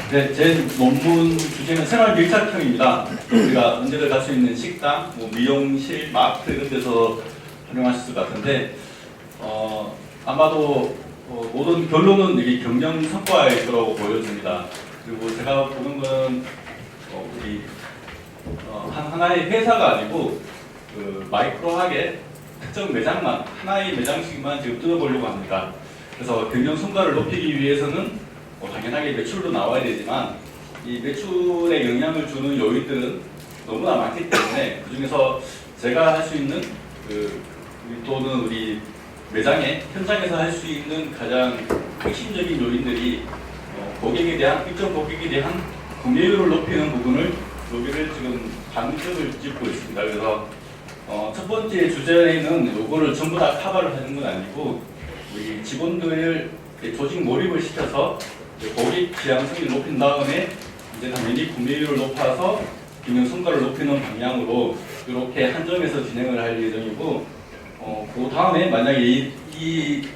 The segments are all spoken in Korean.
네, 제 논문 주제는 생활 밀착형입니다. 우리가 언제든 갈 수 있는 식당, 뭐 미용실, 마트 이런 데서 활용하실 것 같은데 아마도 모든 결론은 이게 경영 성과일 거라고 보여집니다. 그리고 제가 보는 건 우리 하나의 회사가 아니고 그 마이크로하게 특정 매장만 하나의 매장씩만 지금 뜯어보려고 합니다. 그래서 경영 성과를 높이기 위해서는 당연하게 매출도 나와야 되지만 이 매출에 영향을 주는 요인들은 너무나 많기 때문에 그 중에서 제가 할 수 있는 또는 우리 매장에 현장에서 할 수 있는 가장 핵심적인 요인들이 고객에 대한 일정 고객에 대한 구매율을 높이는 부분을 여기를 지금 방점을 짚고 있습니다. 그래서 첫 번째 주제에는 요거를 전부 다 커버를 하는 건 아니고 우리 직원들 조직 몰입을 시켜서 고객 지향성을 높인 다음에 이제 당연히 구매율을 높아서 경영 성과를 높이는 방향으로 이렇게 한 점에서 진행을 할 예정이고 그 다음에 만약에 이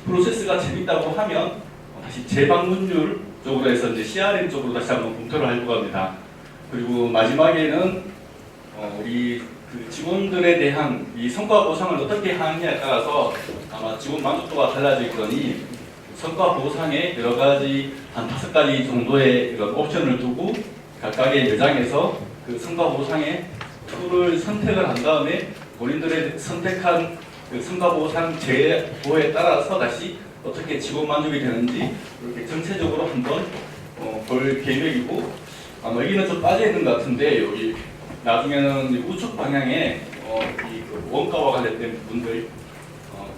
프로세스가 재밌다고 하면 다시 재방문율 쪽으로 해서 이제 CRM 쪽으로 다시 한번 검토를 하려고 합니다. 그리고 마지막에는 우리 그 직원들에 대한 이 성과 보상을 어떻게 하느냐에 따라서 아마 직원 만족도가 달라질 거니 성과 보상에 여러 가지 한 5가지 정도의 이런 옵션을 두고 각각의 매장에서 그 성과 보상의 툴을 선택을 한 다음에 본인들의 선택한 그 성과 보상 제도에 따라서 다시 어떻게 직원 만족이 되는지 이렇게 전체적으로 한번 볼 계획이고 아마 여기는 좀 빠져 있는 것 같은데 여기 나중에는 우측 방향에 이 원가와 관련된 부분들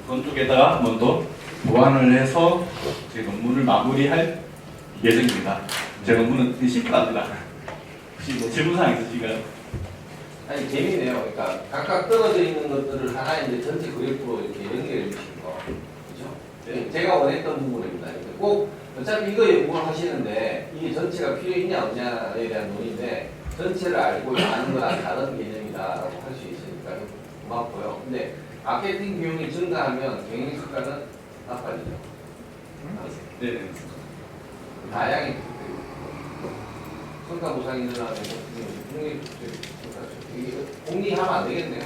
그런 쪽에다가 한번 더 보완을 해서 제 논문을 마무리할 예정입니다. 제 논문은 심플합니다. 혹시 뭐 질문사항 있으신가요? 아니 재미네요. 그러니까 각각 떨어져 있는 것들을 하나의 이제 전체 그래프로 이렇게 연결해 주시는 거, 그렇죠? 네. 제가 원했던 부분입니다. 꼭 어차피 이거 연구를 하시는데 이게 전체가 필요했냐 없냐에 대한 논의인데 전체를 알고 아는 거랑 다른 개념이다라고 할 수 있으니까 고맙고요. 근데 마케팅 비용이 증가하면 경영 성과는 나빠지죠. 네. 다양히 성과 보상이 일어나면 공리하면 안 되겠네요.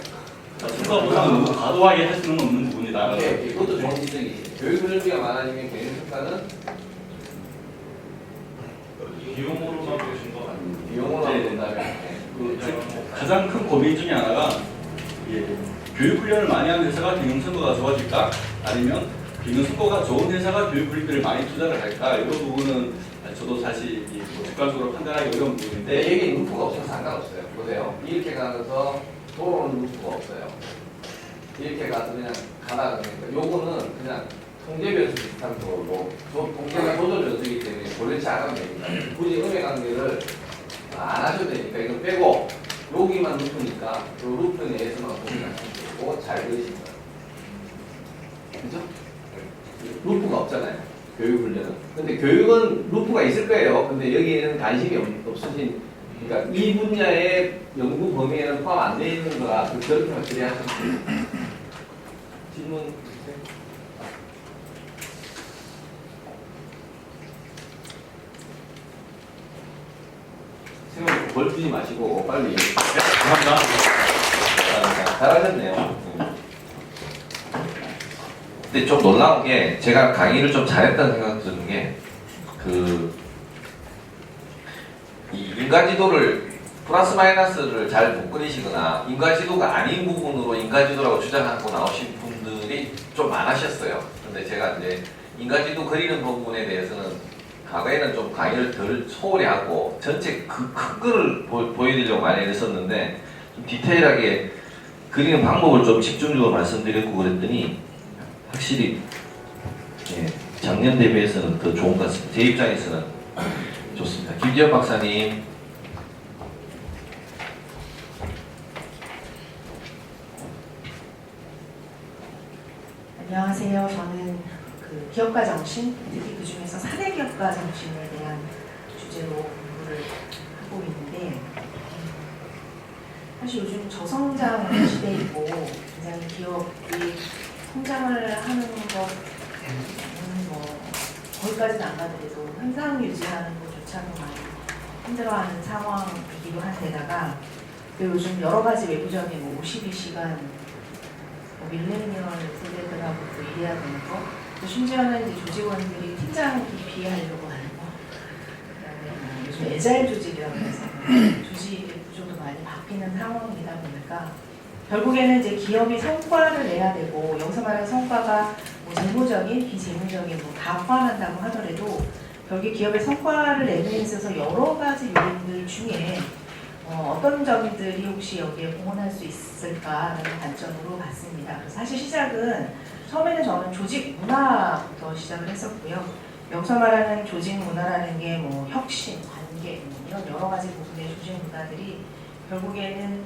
성과 보상은 너무 과도하게 할 수는 없는 부분이다. 네, 이것도 좋은 지적이시죠. 교육 훈련비가 많아지면 경영 성과는 비용으로만 보신 거 아니에요? 비용으로 본다면 가장 큰 고민 중에 하나가 교육 훈련을 많이 하는 회사가 경영 성과가 좋아질까? 아니면 경영 성과가 좋은 회사가 교육 훈련비를 많이 투자를 할까? 이런 부분은 저도 사실 객관적으로 판단하기 어려운 부분인데 여기 루프가 없으면 상관없어요. 보세요. 이렇게 가서 도로는 루프가 없어요. 이렇게 가서 그냥 가다가 그러니까 요거는 그냥 통제 변수 비슷한 도로로 통제가 조절 변수이기 때문에 골래치 안 하면 됩니다. 굳이 음의 관계를 안 하셔도 되니까 이거 빼고 여기만 루프니까 요 루프 내에서만 고민하시면 되고 잘 그리신 거예요. 그죠? 루프가 없잖아요. 교육훈련은. 근데 교육은 루프가 있을 거예요. 근데 여기에는 관심이 없으신, 그러니까 이 분야의 연구 범위에는 포함 안 돼 있는 거라 그렇게만 그래야 하셨습니다. 질문 주세요. 생각 벌뜨지 마시고 빨리. 감사합니다. 잘하셨네요. 근데 좀 놀라운 게 제가 강의를 좀 잘했다는 생각 드는 게 이 인가지도를 플러스 마이너스를 잘 못 그리시거나 인가지도가 아닌 부분으로 인가지도라고 주장하고 나오신 분들이 좀 많으셨어요. 근데 제가 이제 인가지도 그리는 부분에 대해서는 과거에는 좀 강의를 덜 소홀히 하고 전체 큰 거를 보여드리려고 많이 했었는데 좀 디테일하게 그리는 방법을 좀 집중적으로 말씀드렸고 그랬더니 확실히 작년 대비해서는 더 좋은 것 같습니다. 제 입장에서는 좋습니다. 김지현 박사님. 안녕하세요. 저는 그 기업가 정신, 특히 그 중에서 사내 기업가 정신에 대한 주제로 공부를 하고 있는데 사실 요즘 저성장 시대이고 굉장히 기업이 성장을 하는 것은 뭐 거기까지는 안 가더라도 현상 유지하는 것조차 조차도 많이 힘들어하는 상황이기도 한데다가 또 요즘 여러 가지 외부적인 뭐 52시간 밀레니얼 세대들하고 또 일해야 되는 거, 또 심지어는 이제 조직원들이 팀장 기피하려고 하는 거, 그다음에 요즘 애자일 조직이라고 해서 조직의 구조도 많이 바뀌는 상황이다 보니까 결국에는 이제 기업이 성과를 내야 되고, 여기서 말하는 성과가 뭐 재무적인, 비재무적인 뭐 다 포함한다고 하더라도 결국 기업의 성과를 내는 데 있어서 여러 가지 요인들 중에 어떤 점들이 혹시 여기에 공헌할 수 있을까라는 관점으로 봤습니다. 그래서 사실 시작은 처음에는 저는 조직 문화부터 시작을 했었고요. 여기서 말하는 조직 문화라는 게 뭐 혁신, 관계 이런 여러 가지 부분의 조직 문화들이 결국에는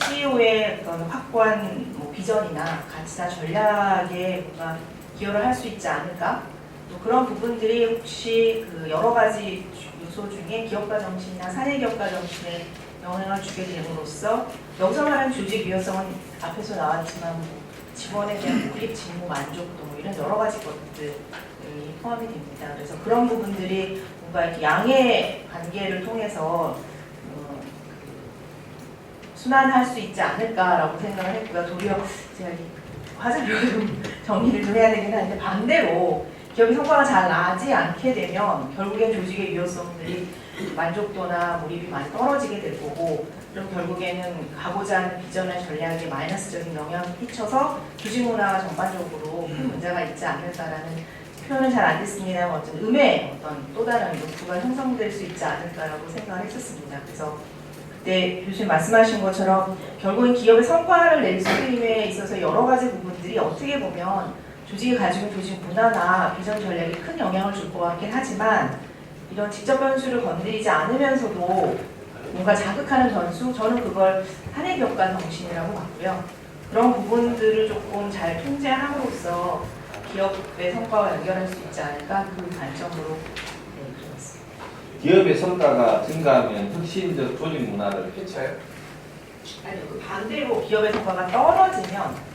CEO의 어떤 확고한 뭐 비전이나 가치나 전략에 뭔가 기여를 할 수 있지 않을까? 또 그런 부분들이 혹시 그 여러 가지 요소 중에 기업가 정신이나 사내 기업가 정신에 영향을 주게 됨으로써 여기서 말하는 조직 유연성은 앞에서 나왔지만 뭐 직원에 대한 몰입, 직무 만족도 뭐 이런 여러 가지 것들이 포함이 됩니다. 그래서 그런 부분들이 뭔가 이렇게 양의 관계를 통해서 순환할 수 있지 않을까라고 생각을 했고요. 도리어 제가 화자료로 정리를 좀 해야 되긴 하는데 반대로 기업이 성과가 잘 나지 않게 되면 결국엔 조직의 유연성들이 만족도나 몰입이 많이 떨어지게 될 거고, 그럼 결국에는 가고자 하는 비전의 전략에 마이너스적인 영향을 끼쳐서 조직 문화가 전반적으로 큰 문제가 있지 않을까라는 표현은 잘 안 됐습니다만 어떤 음의 어떤 또 다른 욕구가 형성될 수 있지 않을까라고 생각을 했었습니다. 그래서 그때 교수님 말씀하신 것처럼 결국은 기업의 성과를 낼 수임에 있어서 여러 가지 부분들이 어떻게 보면 조직이 가지고 있는 조직 문화나 비전 전략에 큰 영향을 줄 것 같긴 하지만, 이런 직접 변수를 건드리지 않으면서도 뭔가 자극하는 변수, 저는 그걸 사내 기업가 정신이라고 봤고요. 그런 부분들을 조금 잘 통제함으로써 기업의 성과와 연결할 수 있지 않을까, 그 관점으로 들었습니다. 기업의 성과가 증가하면 혁신적 조직 문화를 해쳐요? 아니요, 그 반대로 기업의 성과가 떨어지면,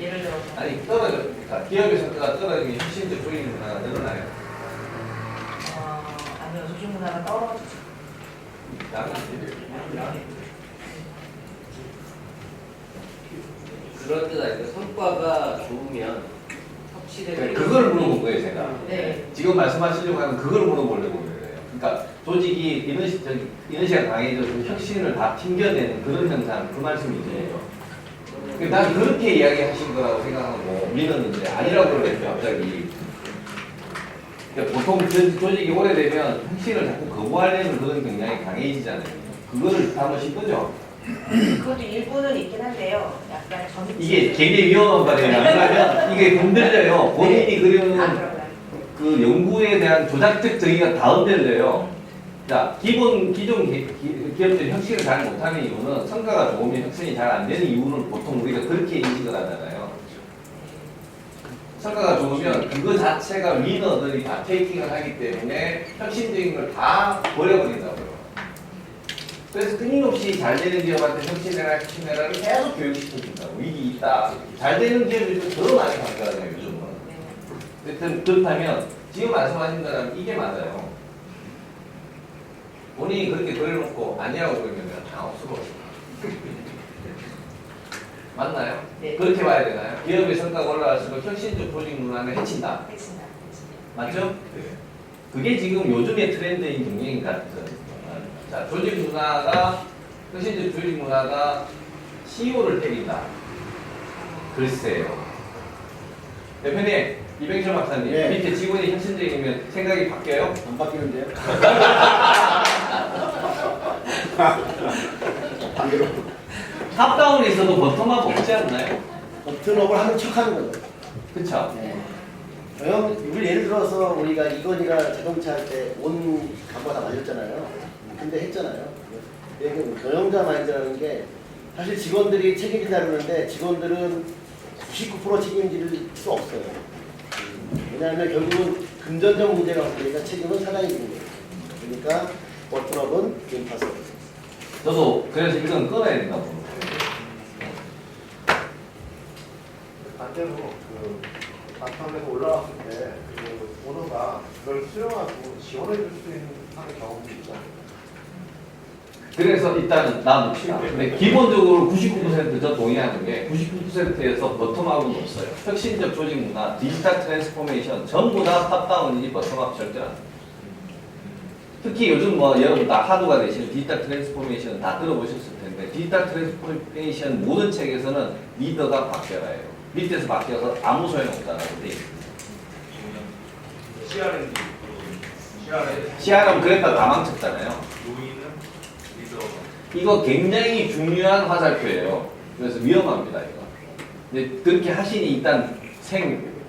예를 들어서 아니 떨어집니까? 기업의 성과가 떨어지면 혁신적 조직 문화가 늘어나요? 아니요, 조직 문화가 떨어지죠. 그럴 때가 있고 성과가 좋으면 확실히 그걸 물어본 거예요, 제가. 네. 지금 말씀하시려고 하는 그걸 물어보려고 그래요. 그러니까 조직이 이너시가 강해져서 혁신을 다 튕겨내는 그런 현상, 그 말씀이죠. 난 그렇게 이야기하신 거라고 생각하고 믿었는데 아니라고 그랬죠, 갑자기. 그러니까 보통 조직이 오래되면 혁신을 자꾸 거부하려는 그런 경향이 강해지잖아요. 그거를 담으신 거죠? 그것도 일부는 있긴 한데요. 약간 전체 이게 굉장히 위험한 말이에요. 왜냐하면 이게 흔들려요. 본인이 그리는 그런가요? 그 연구에 대한 조작적 정의가 다 흔들려요. 자, 기존 기업들이 혁신을 잘 못하는 이유는 성과가 좋으면 혁신이 잘 안 되는 이유는 보통 우리가 그렇게 인식을 하잖아요. 성과가 좋으면 그거 자체가 위너들이 다 테이킹을 하기 때문에 혁신적인 걸 다 버려버린다고요. 그래서 끊임없이 잘 되는 기업한테 혁신해라를 계속 교육시켜준다고. 위기 있다. 잘 되는 기업이 좀 더 많이 바뀌어요, 요즘은. 하여튼 그렇다면 지금 말씀하신 거라면 이게 맞아요. 본인이 그렇게 그려놓고 아니라고 그러면 당혹스러워요. 맞나요? 네. 그렇게 봐야 되나요? 기업의 성과가 올라갈수록 혁신적 조직 문화는 해친다. 해친다. 맞죠? 그게 지금 요즘의 트렌드인 경영인 것 같아요. 자, 조직 문화가, 혁신적 조직 문화가 CEO를 때린다. 글쎄요. 대표님, 이병철 박사님, 네. 밑에 직원이 혁신적이면 생각이 바뀌어요? 안 바뀌는데요? 반대로 탑다운에 있어도 버텀업 없지 않나요? 버튼업을 하는 척하는 거죠. 그쵸? 네. 우리 예를 들어서 우리가 이건희가 자동차 할 때 온 가구가 다 말렸잖아요. 근데 했잖아요. 경영자 마인드라는 게 사실 직원들이 책임진다 그러는데 직원들은 99% 책임질 수 없어요. 왜냐하면 결국은 금전적 문제가 없으니까 책임은 사장이 있는 거예요. 그러니까 버튼업은 게임파서. 저도 그래서 이건 끊어야 된다고 봅니다. 반대로 그 바텀에서 올라왔을 때 그 오너가 그걸 수용하고 지원해 줄 수 있는 하는 경험도 있잖아요. 그래서 일단은 놔둡시다. 근데 기본적으로 99%저 동의하는 게 99%에서 버텀업은 없어요. 혁신적 조직 문화, 디지털 트랜스포메이션 전부 다 탑다운이지 버텀업 절대 안 돼요. 특히 요즘 뭐 여러분 다 하도가 되시는 디지털 트랜스포메이션 다 들어보셨을 텐데 디지털 트랜스포메이션 모든 책에서는 리더가 바뀌어라요. 밑에서 바뀌어서 아무 소용없다라고 돼 있어요. CRM 그랬다 다 망쳤잖아요. 요인은 리더. 이거 굉장히 중요한 화살표예요. 그래서 위험합니다, 이거. 근데 그렇게 하시니 일단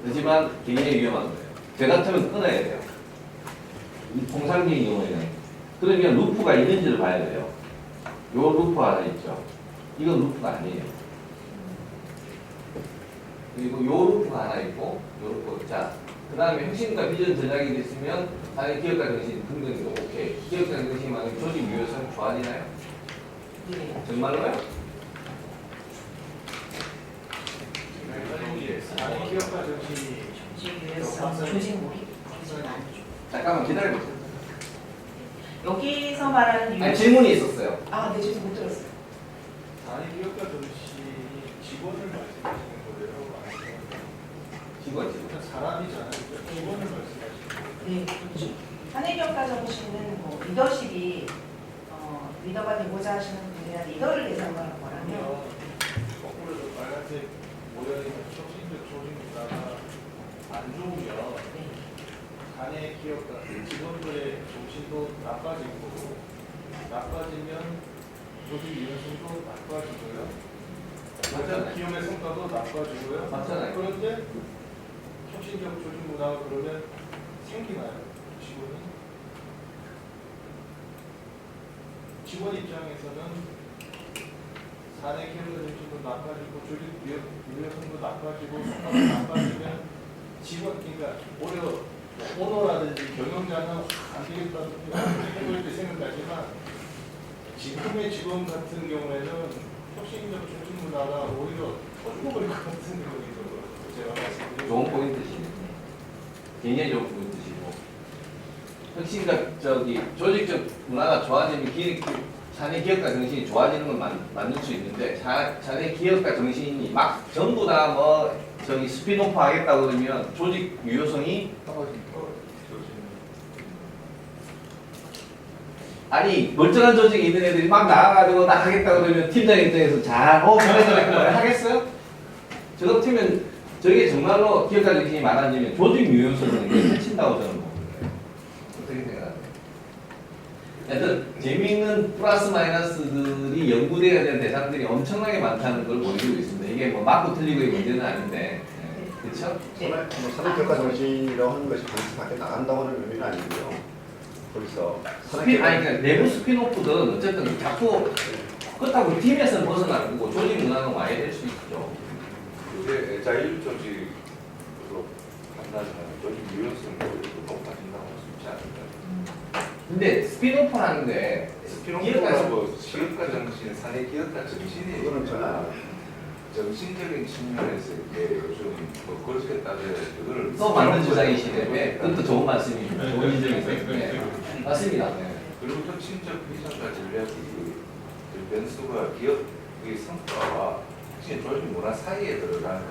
하지만 굉장히 위험한 거예요. 저 같으면 끊어야 돼요. 이 통상적인 경우에는. 그러면 루프가 있는지를 봐야 돼요. 요 루프 하나 있죠. 이건 루프가 아니에요. 그리고 요 루프가 하나 있고, 요 루프. 자, 그 다음에 혁신과 비전 전략이 됐으면, 당연히 기업가 정신 긍정이고, 오케이. 기업가 정신이 많으면 조직 유효성 좋아지나요? 네. 정말로요? 아니 기업가 정신이 조직 유연성, 조직 몰입 기존 아니죠. 잠깐만 기다려보세요. 여기서 말하는 아니, 질문이 있었어요. 네, 지금 못 들었어요. 아니 기업가 정신이 직원을 말씀하시는 거예요? 아니면 직원. 사람이잖아요. 직원을 말씀하시는 거예요? 네, 그렇죠. 한해기업가 정신은 뭐 리더십이 리더가 되고자 하시는 분이나 리더를 대상으로 한 거라면 거꾸로 저 빨간색 모양의 혁신적 조직 문화가 안 좋으면 네. 간의 기업가 직원들의 정신도 나빠지고 나빠지면 조직 유연성도 나빠지고요. 맞잖아요. 기업의 성과도 나빠지고요. 맞잖아요. 그런데 혁신적 조직 문화가 그러면 생기나요? 직원 입장에서는 사내 기업의 정신도 나빠지고 조직 유연성도 나빠지고 성과도 나빠지면 직원 그러니까 오히려 오너라든지 경영자는 안 되겠다는 해볼 때 생각하지만 지금의 직원 같은 경우에는 혁신적 조직 문화가 오히려 더 죽어버릴 것 같은 생각이 들어요. 제가 말씀드린 좋은 포인트시네. 굉장히 좋은 포인트시고. 혁신적 조직적 문화가 좋아지면 사내 기업가 정신이 좋아지는 건 맞는 수 있는데 사내 기업가 정신이 막 전부 다 뭐 스피노프 하겠다 그러면 조직 유효성이 아니 멀쩡한 조직에 있는 애들이 막 나가가지고 나 하겠다 그러면 팀장 입장에서 잘해 하겠어요? 저 같으면 저게 정말로 기업가 정신이 많아지면 조직 유효성은 해친다고 저는 봅니다. 어떻게 생각하세요? 하여튼 재미있는 플러스 마이너스들이 연구되어야 될 대상들이 엄청나게 많다는 걸 보여주고 있습니다. 이게 뭐 맞고 틀리고의 문제는 아닌데 그렇죠? 산업교과 정신이라고 하는 것이 반드시 밖에 나간다고 하는 의미는 아니고요. 거기서 그러니까 내부 스피노프들은 어쨌든 자꾸 그렇다고 팀에서는 벗어나는 거고 조직 문화는 와야 될 수 있죠. 그게 애자일 조직으로 판단하면 조직 유연성도 높아진다고 할 수 있지 않을까요? 근데 스피노프 하는데 스피노프라고 기업가 정신, 사내 기업가 정신이 그거는 전혀 정신적인 측면에서 이게 요즘 뭐 그렇게 따져야 그거를 또 맞는 주장이시네. 그것도 좋은 말씀입니다. 좋은 지적이세요. 네. 맞습니다. 네. 그리고 혁신적 비전과 전략이 그 변수가 기업의 성과와 혁신 조직 문화 사이에 들어가는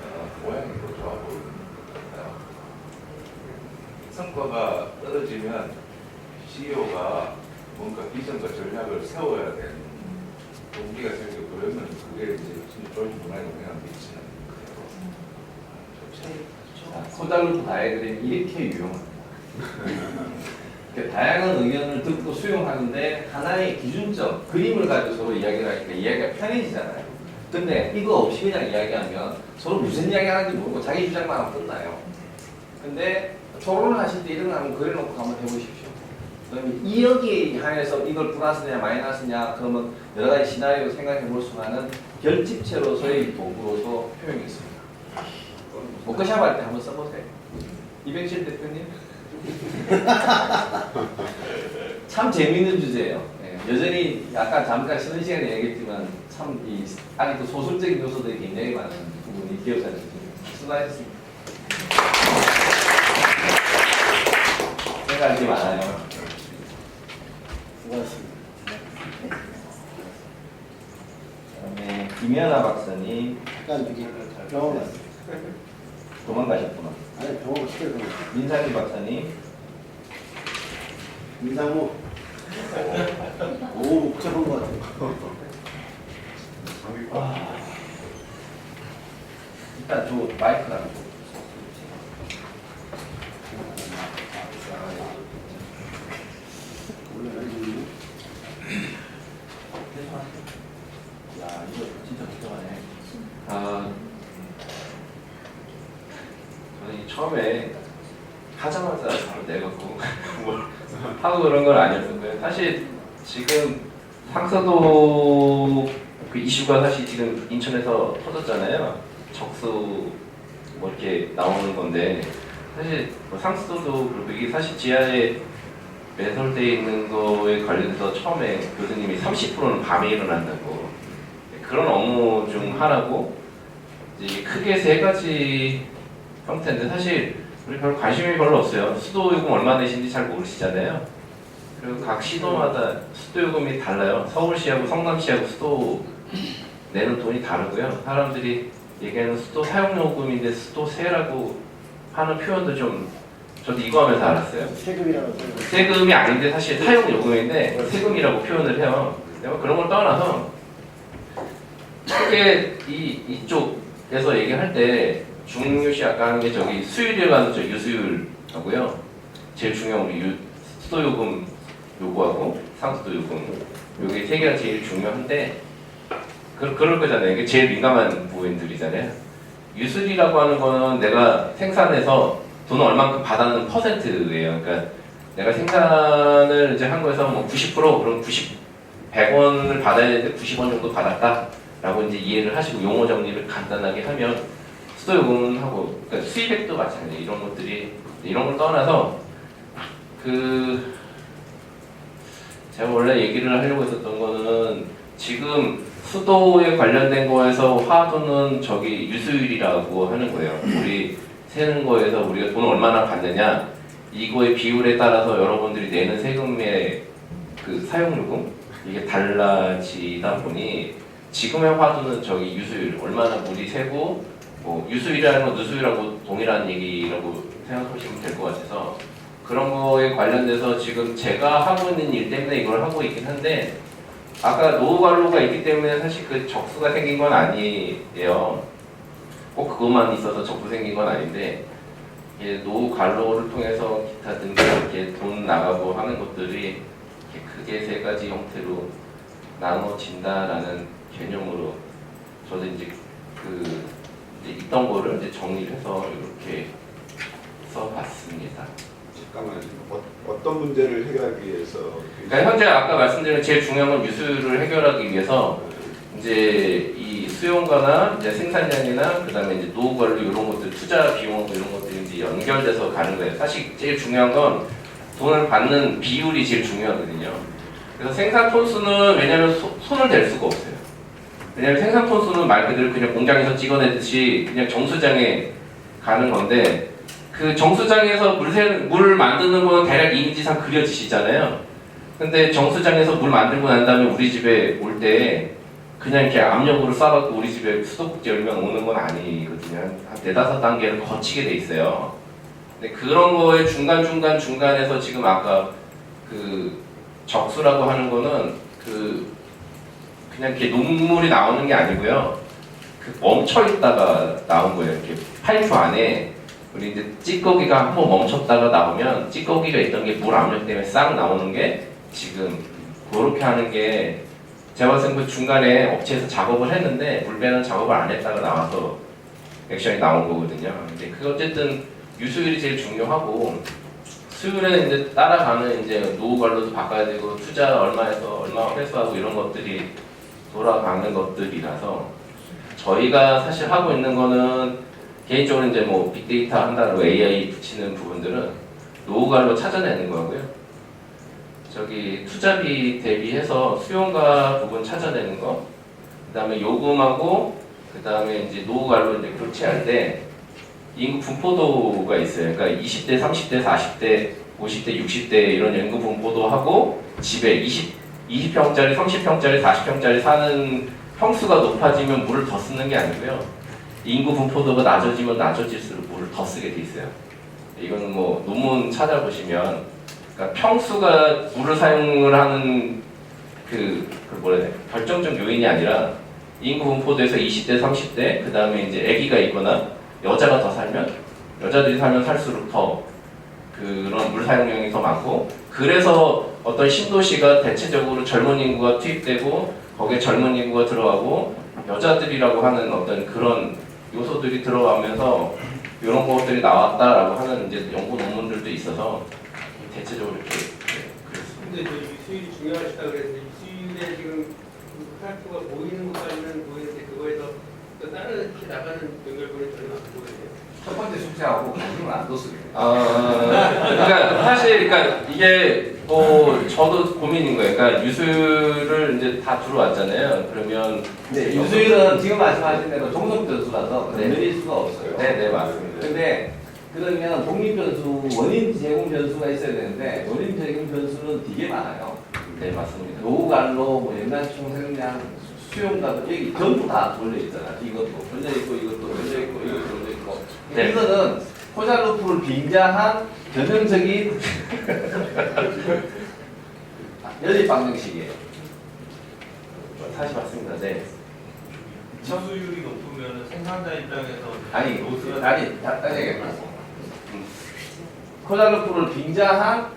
모양이 더 좋아 보이는 것 같아요. 성과가 떨어지면 CEO가 뭔가 비전과 전략을 세워야 되는 동기가 생기고 그러면 그게 이제 조직 문화에 영향을 미치는 거예요. 소달루프 다이어그램이 이렇게 유용합니다. 다양한 의견을 듣고 수용하는데 하나의 기준점, 그림을 가지고 서로 이야기를 하니까 이야기가 편해지잖아요. 근데 이거 없이 그냥 이야기하면 서로 무슨 이야기 하는지 모르고 자기 주장만 하면 끝나요. 근데 토론을 하실 때 이런 거 한번 그려놓고 한번 해보십시오. 그러면 이 여기에 한해서 이걸 플러스냐 마이너스냐 그러면 여러 가지 시나리오 생각해 볼 수만은 결집체로서의 도구로서 표현이 있습니다. 워크샵 할 때 한번 써보세요. 이백실 대표님. 참 재미있는 주제예요. 네, 여전히 약간 잠깐 쉬는 시간에 얘기했지만 참 아직도 소설적인 요소들이 굉장히 많은 부분이 기억하는 수고하셨습니다. 말씀이 많아요. 수고하셨습니다. 그다음에 김연아 박사님 잠깐 저기 병원 갔어요. 도망가셨구나. 아니 병원 시켜서 민상희 박사님, 민상무. 오 복잡한 것 같아요. 일단 저 마이크 나가고. 야, 이거 진짜 복잡하네. 저는 처음에 하자마자 바로 내갖고 뭐 하고 그런 건 아니었었고요. 사실 지금 상서도 그 이슈가 사실 지금 인천에서 터졌잖아요. 적수 뭐 이렇게 나오는 건데 사실 뭐 상서도 그렇고 이게 사실 지하에 매설되어 있는 거에 관련해서 처음에 교수님이 30%는 밤에 일어난다고 그런 업무 중 하나고 이제 크게 세 가지 형태인데 사실 우리 별로 관심이 별로 없어요. 수도요금 얼마 내신지 잘 모르시잖아요. 그리고 각 시도마다 수도요금이 달라요. 서울시하고 성남시하고 수도 내는 돈이 다르고요. 사람들이 얘기하는 수도 사용요금인데 수도세라고 하는 표현도 좀 저도 이거 하면서 알았어요. 세금이라고 세금이 아닌데 사실 사용요금인데 세금이라고 표현을 해요. 내가 그런 걸 떠나서 크게 이쪽에서 얘기할 때 중요시 아까 하는 게 저기 수율이라는 저 유수율하고요. 제일 중요한 우리 수도요금 요구하고 상수도요금 요게 세 개가 제일 중요한데 그럴 거잖아요. 이게 제일 민감한 부분들이잖아요. 유수율이라고 하는 거는 내가 생산해서 돈을 얼만큼 받았는 퍼센트예요. 그러니까 내가 생산을 이제 한 거에서 뭐 90% 그럼 100원을 받아야 되는데 90원 정도 받았다라고 이제 이해를 하시고 용어 정리를 간단하게 하면 수도요금하고 그러니까 수입액도 마찬가지예요. 이런 것들이 이런 걸 떠나서 제가 원래 얘기를 하려고 했었던 거는 지금 수도에 관련된 거에서 화두는 저기 유수율이라고 하는 거예요. 우리 세는 거에서 우리가 돈을 얼마나 받느냐 이거의 비율에 따라서 여러분들이 내는 세금의 그 사용요금 이게 달라지다 보니 지금의 화두는 저기 유수율 얼마나 우리 세고 뭐 유수율이라는 건 누수율하고 동일한 얘기라고 생각하시면 될 것 같아서 그런 거에 관련돼서 지금 제가 하고 있는 일 때문에 이걸 하고 있긴 한데 아까 노후관로가 있기 때문에 사실 그 적수가 생긴 건 아니에요. 꼭 그것만 있어서 적수 생긴 건 아닌데 노후관로를 통해서 기타 등등 이렇게 돈 나가고 하는 것들이 이렇게 크게 세 가지 형태로 나눠진다라는 개념으로 저도 이제 이제 있던 거를 이제 정리를 해서 이렇게 써봤습니다. 잠깐만요. 어떤 문제를 해결하기 위해서? 그러니까 현재 아까 말씀드린 제일 중요한 건 유수율을 해결하기 위해서 이제 이 수용가나 이제 생산량이나 그다음에 이제 노후 관리 이런 것들 투자 비용 이런 것들이 이제 연결돼서 가는 거예요. 사실 제일 중요한 건 돈을 받는 비율이 제일 중요하거든요. 그래서 생산 톤수는 왜냐하면 손을 댈 수가 없어요. 왜냐하면 생산 톤수는 말 그대로 그냥 공장에서 찍어내듯이 그냥 정수장에 가는 건데 그 정수장에서 물 만드는 건 대략 이미지상 그려지시잖아요. 근데 정수장에서 물 만들고 난 다음에 우리 집에 올 때 그냥 이렇게 압력으로 쏴갖고 우리 집에 수도꼭지 열면 오는 건 아니거든요. 한 4-5단계를 거치게 돼 있어요. 근데 그런 거에 중간에서 지금 아까 그 적수라고 하는 거는 그냥 이렇게 녹물이 나오는 게 아니고요. 멈춰 있다가 나온 거예요. 이렇게 파이프 안에 우리 이제 찌꺼기가 한번 멈췄다가 나오면 찌꺼기가 있던 게 물 압력 때문에 싹 나오는 게 지금 그렇게 하는 게 제가 봤을 때 그 중간에 업체에서 작업을 했는데 물 빼는 작업을 안 했다가 나와서 액션이 나온 거거든요. 근데 그 어쨌든 유수율이 제일 중요하고 수율에 이제 따라가는 이제 노후 관로도 바꿔야 되고 투자 얼마에서 얼마 회수하고 이런 것들이 돌아가는 것들이라서 저희가 사실 하고 있는 거는 개인적으로 이제 뭐 빅데이터 한다고 AI 붙이는 부분들은 노후 관로 찾아내는 거고요. 저기 투자비 대비해서 수용가 부분 찾아내는 거, 그다음에 요금하고 그다음에 이제 노후 관로 이제 교체할 때 인구 분포도가 있어요. 그러니까 20대, 30대, 40대, 50대, 60대 이런 연금 분포도 하고 집에 20평짜리, 30평짜리, 40평짜리 사는 평수가 높아지면 물을 더 쓰는 게 아니고요. 인구 분포도가 낮아지면 낮아질수록 물을 더 쓰게 돼 있어요. 이건 뭐 논문 찾아보시면 그러니까 평수가 물을 사용을 하는 그 뭐라 해야 돼? 결정적 요인이 아니라 인구 분포도에서 20대, 30대, 그 다음에 이제 아기가 있거나 여자가 더 살면 여자들이 살면 살수록 더 그런 물 사용량이 더 많고 그래서 어떤 신도시가 대체적으로 젊은 인구가 투입되고 거기에 젊은 인구가 들어가고 여자들이라고 하는 어떤 그런 요소들이 들어가면서 이런 것들이 나왔다라고 하는 이제 연구 논문들도 있어서 대체적으로 이렇게 그랬습니다. 근데 저 유수율이 중요하시다 그래서 유수율에 지금 활주가 보이는 것까지는 보이는데 그거에서 또 다른 이렇게 나가는 연결고리 전혀 안 보이네요. 첫 번째 숙제하고 관심을 안 뒀어요. 그러니까 사실 그러니까 이게 뭐 저도 고민인 거예요. 그러니까 유수를 이제 다 들어왔잖아요. 그러면 네, 유수율은 지금 말씀하신 대로 종속 변수라서 건드릴 수가 없어요. 네, 맞습니다. 근데 그러면 독립 변수, 원인 제공 변수가 있어야 되는데 원인 제공 변수는 되게 많아요. 네, 맞습니다. 노후갈로, 뭐 연간 총생량, 수용가도 여기 전부 다 돌려 있잖아. 이것도 돌려 있고, 이것도 돌려 있고, 이것도 돌려 있고. 네. 이거는 포자루프를 빙자한 전형적인 연립 방정식이에요. 사실 맞습니다. 네. 수율이 높으면 생산자 입장에서 아니, 포자루프를 빙자한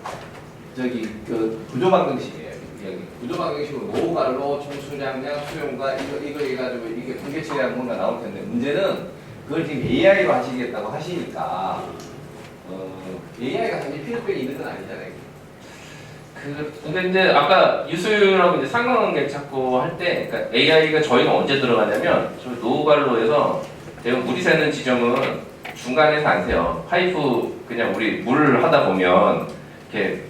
저기 그 구조 방정식이에요. 여기 구조 방정식으로 노후갈로, 총수량량, 수용가 이거 해가지고 이게 통계치량 뭔가 나올 텐데 문제는 그걸 지금 AI로 하시겠다고 하시니까 AI가 사실 피드백이 있는 건 아니잖아요. 근데 이제 아까 유수율하고 이제 상관관계 찾고 할 때, 그러니까 AI가 저희가 언제 들어가냐면, 저희 노후갈로에서 대부분 물이 새는 지점은 중간에서 안 새요. 파이프 그냥 우리 물을 하다 보면 이렇게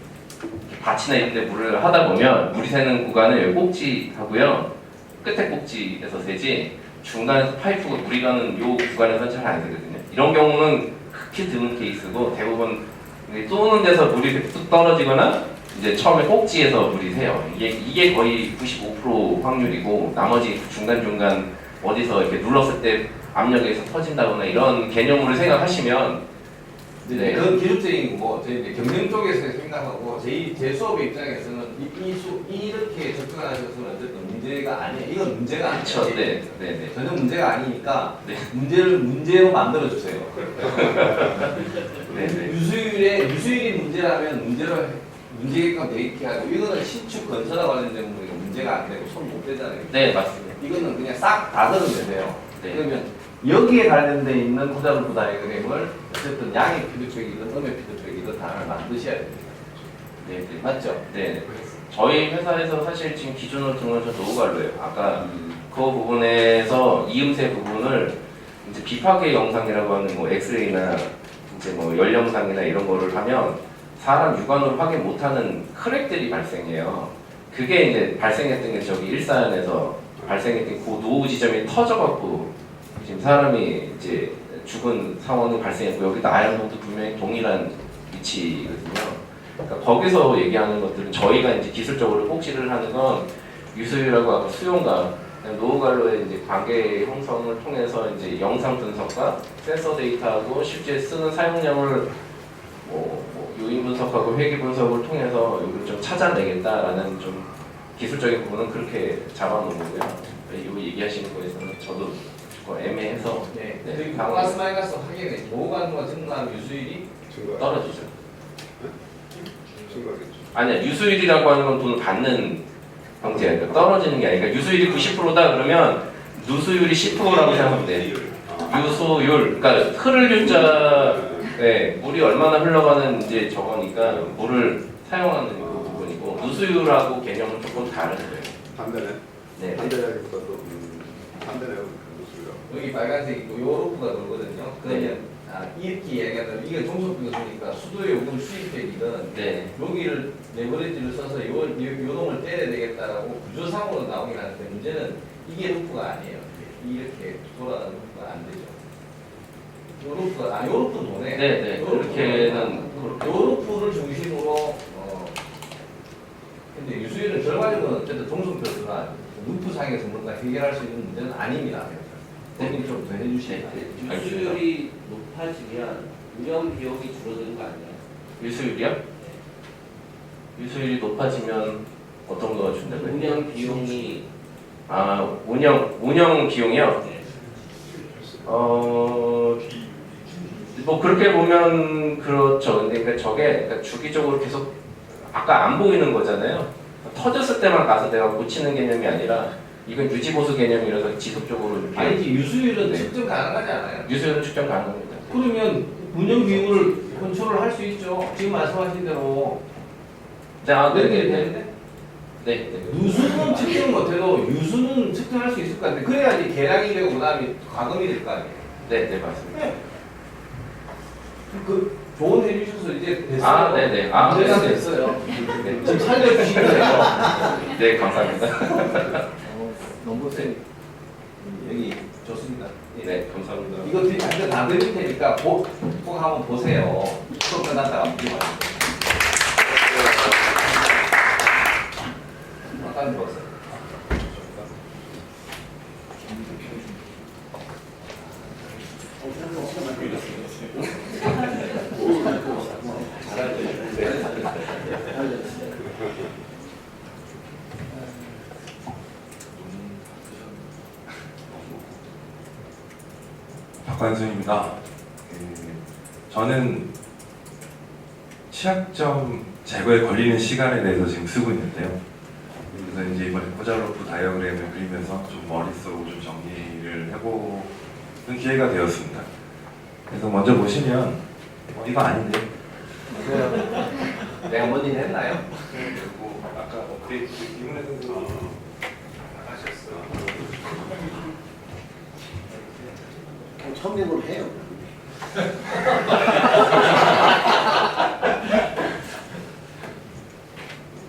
밭이나 이런 데 물을 하다 보면 물이 새는 구간은 여기 꼭지 하고요. 끝에 꼭지에서 새지 중간에서 파이프가 물이 가는 요 구간에서는 잘 안 새거든요. 이런 경우는 극히 드문 케이스고 대부분 쏘는 데서 물이 뚝 떨어지거나 이제 처음에 꼭지에서 물이 새요. 이게 거의 95% 확률이고 나머지 중간중간 어디서 이렇게 눌렀을 때 압력에서 터진다거나 이런 개념으로 생각하시면 네. 그건 기술적인 거고 저희 이제 경영 쪽에서 생각하고 제 수업의 입장에서는 이렇게 접근하셔서는 어쨌든 문제가 아니에요. 이건 문제가 아니죠. 그렇죠. 네. 전혀 문제가 아니니까 네. 문제를 문제로 만들어 주세요. 네. 유수율이 문제라면 문제게끔 돼 있게 하고 이거는 신축 건설과 관련된 부분이 문제가 안 되고 손 못 대잖아요. 네, 맞습니다. 이거는 그냥 싹 다 들으면 되세요. 네. 그러면 여기에 관련돼 있는 포자루프 다이어그램을 어쨌든 양의 피드백이든 음의 피드백이든 단어를 만드셔야 됩니다. 네. 맞죠? 네. 저희 회사에서 사실 지금 기준으로 등록한 노후갈로예요. 아까 그 부분에서 이음새 부분을 이제 비파괴 영상이라고 하는 뭐 엑스레이나 이제 뭐 열 영상이나 이런 거를 하면 사람 육안으로 확인 못하는 크랙들이 발생해요. 그게 이제 발생했던 게 저기 일산에서 발생했던 그 노후 지점이 터져갖고 지금 사람이 이제 죽은 상황이 발생했고 여기도 아현동도 분명히 동일한 위치거든요. 그러니까 거기서 얘기하는 것들은 저희가 이제 기술적으로 폭시를 하는 건 유수율하고 아까 수용과 노후갈로의 이제 관계 형성을 통해서 이제 영상 분석과 센서 데이터하고 실제 쓰는 사용량을 뭐 요인 분석하고 회계 분석을 통해서 이걸 좀 찾아내겠다라는 좀 기술적인 부분은 그렇게 잡아놓은 거고요. 이거 얘기하시는 거에서는 저도 애매해서 네. 네. 저희 플러스 마이너스 확인해. 노후갈로가 증가하면 유수율이 떨어지죠. 증가하겠죠. 아니야, 유수율이라고 하는 건 돈을 받는 형태야. 그러니까 떨어지는 게 아니라 유수율이 90%다 그러면 누수율이 10%라고 생각하면 돼. 유수율, 그러니까 흐를 유자에 물이 얼마나 흘러가는 이제 저거니까 물을 사용하는 그 부분이고 누수율하고 개념은 조금 다른 거예요. 반대네. 네. 반대라기보다도 반대네요. 여기 빨간색 있고 요로프가 돌거든요. 그러면 이렇게 이야기하면 이게 종속변수니까 수도 요금 수입액이든 네. 여기를 레버리지를 써서 요동을 때려야 되겠다라고 구조상으로 나오긴 하는데 문제는 이게 루프가 아니에요. 이렇게 돌아가는 루프가 안 되죠. 요 루프는 도네. 네. 그렇게는 요 루프를 중심으로 기술상에서 뭔가 해결할 수 있는 문제는 아닙니다. 대표님 좀 더 해주시면 유수율이 높아지면 운영 비용이 줄어드는 거 아니에요? 유수율이요? 유수율이 높아지면 어떤 거가 준다고요? 운영 비용이 아, 운영 비용이요? 네. 뭐 그렇게 보면 그렇죠. 근데 그러니까 저게 그러니까 주기적으로 계속 아까 안 보이는 거잖아요. 터졌을 때만 가서 내가 고치는 개념이 아니라 이건 유지보수 개념이라서 지속적으로 이렇게 아니지 유수율은 측정 가능하지 않아요? 유수율은 측정 가능합니다. 그러면 운영 비용을 컨트롤 할 수 있죠. 지금 말씀하신 대로 자, 네, 네. 누수는 측정 못해도 유수는 측정할 수 있을 것 같은데 그래야지 계량이 되고 그다음에 과금이 될 거 아니에요. 네, 맞습니다. 그 조언 해주셔서 이제 됐어요. 아, 네네. 아, 문제가 네. 됐어요. 네, 지금 살려주시면 돼요. 네, 감사합니다. 넘버쌤 여기 좋습니다. 네, 감사합니다. 이거 완전 다 드릴 테니까 꼭 한번 보세요. 수업 끝났다가 묻지 마세요. 아까 들었어요. 박관순입니다. 저는 취약점 제거에 걸리는 시간에 대해서 지금 쓰고 있는데요. 그래서 이제 이번에 포잘로프 다이어그램을 그리면서 좀 머릿속으로 좀 정리를 해보는 기회가 되었습니다. 그래서 먼저 보시면 이거 아닌데 내가 뭔 일 했나요? 그리고 아까 업데이트 이문혜 선수 하셨어요. 처음 내걸 해요.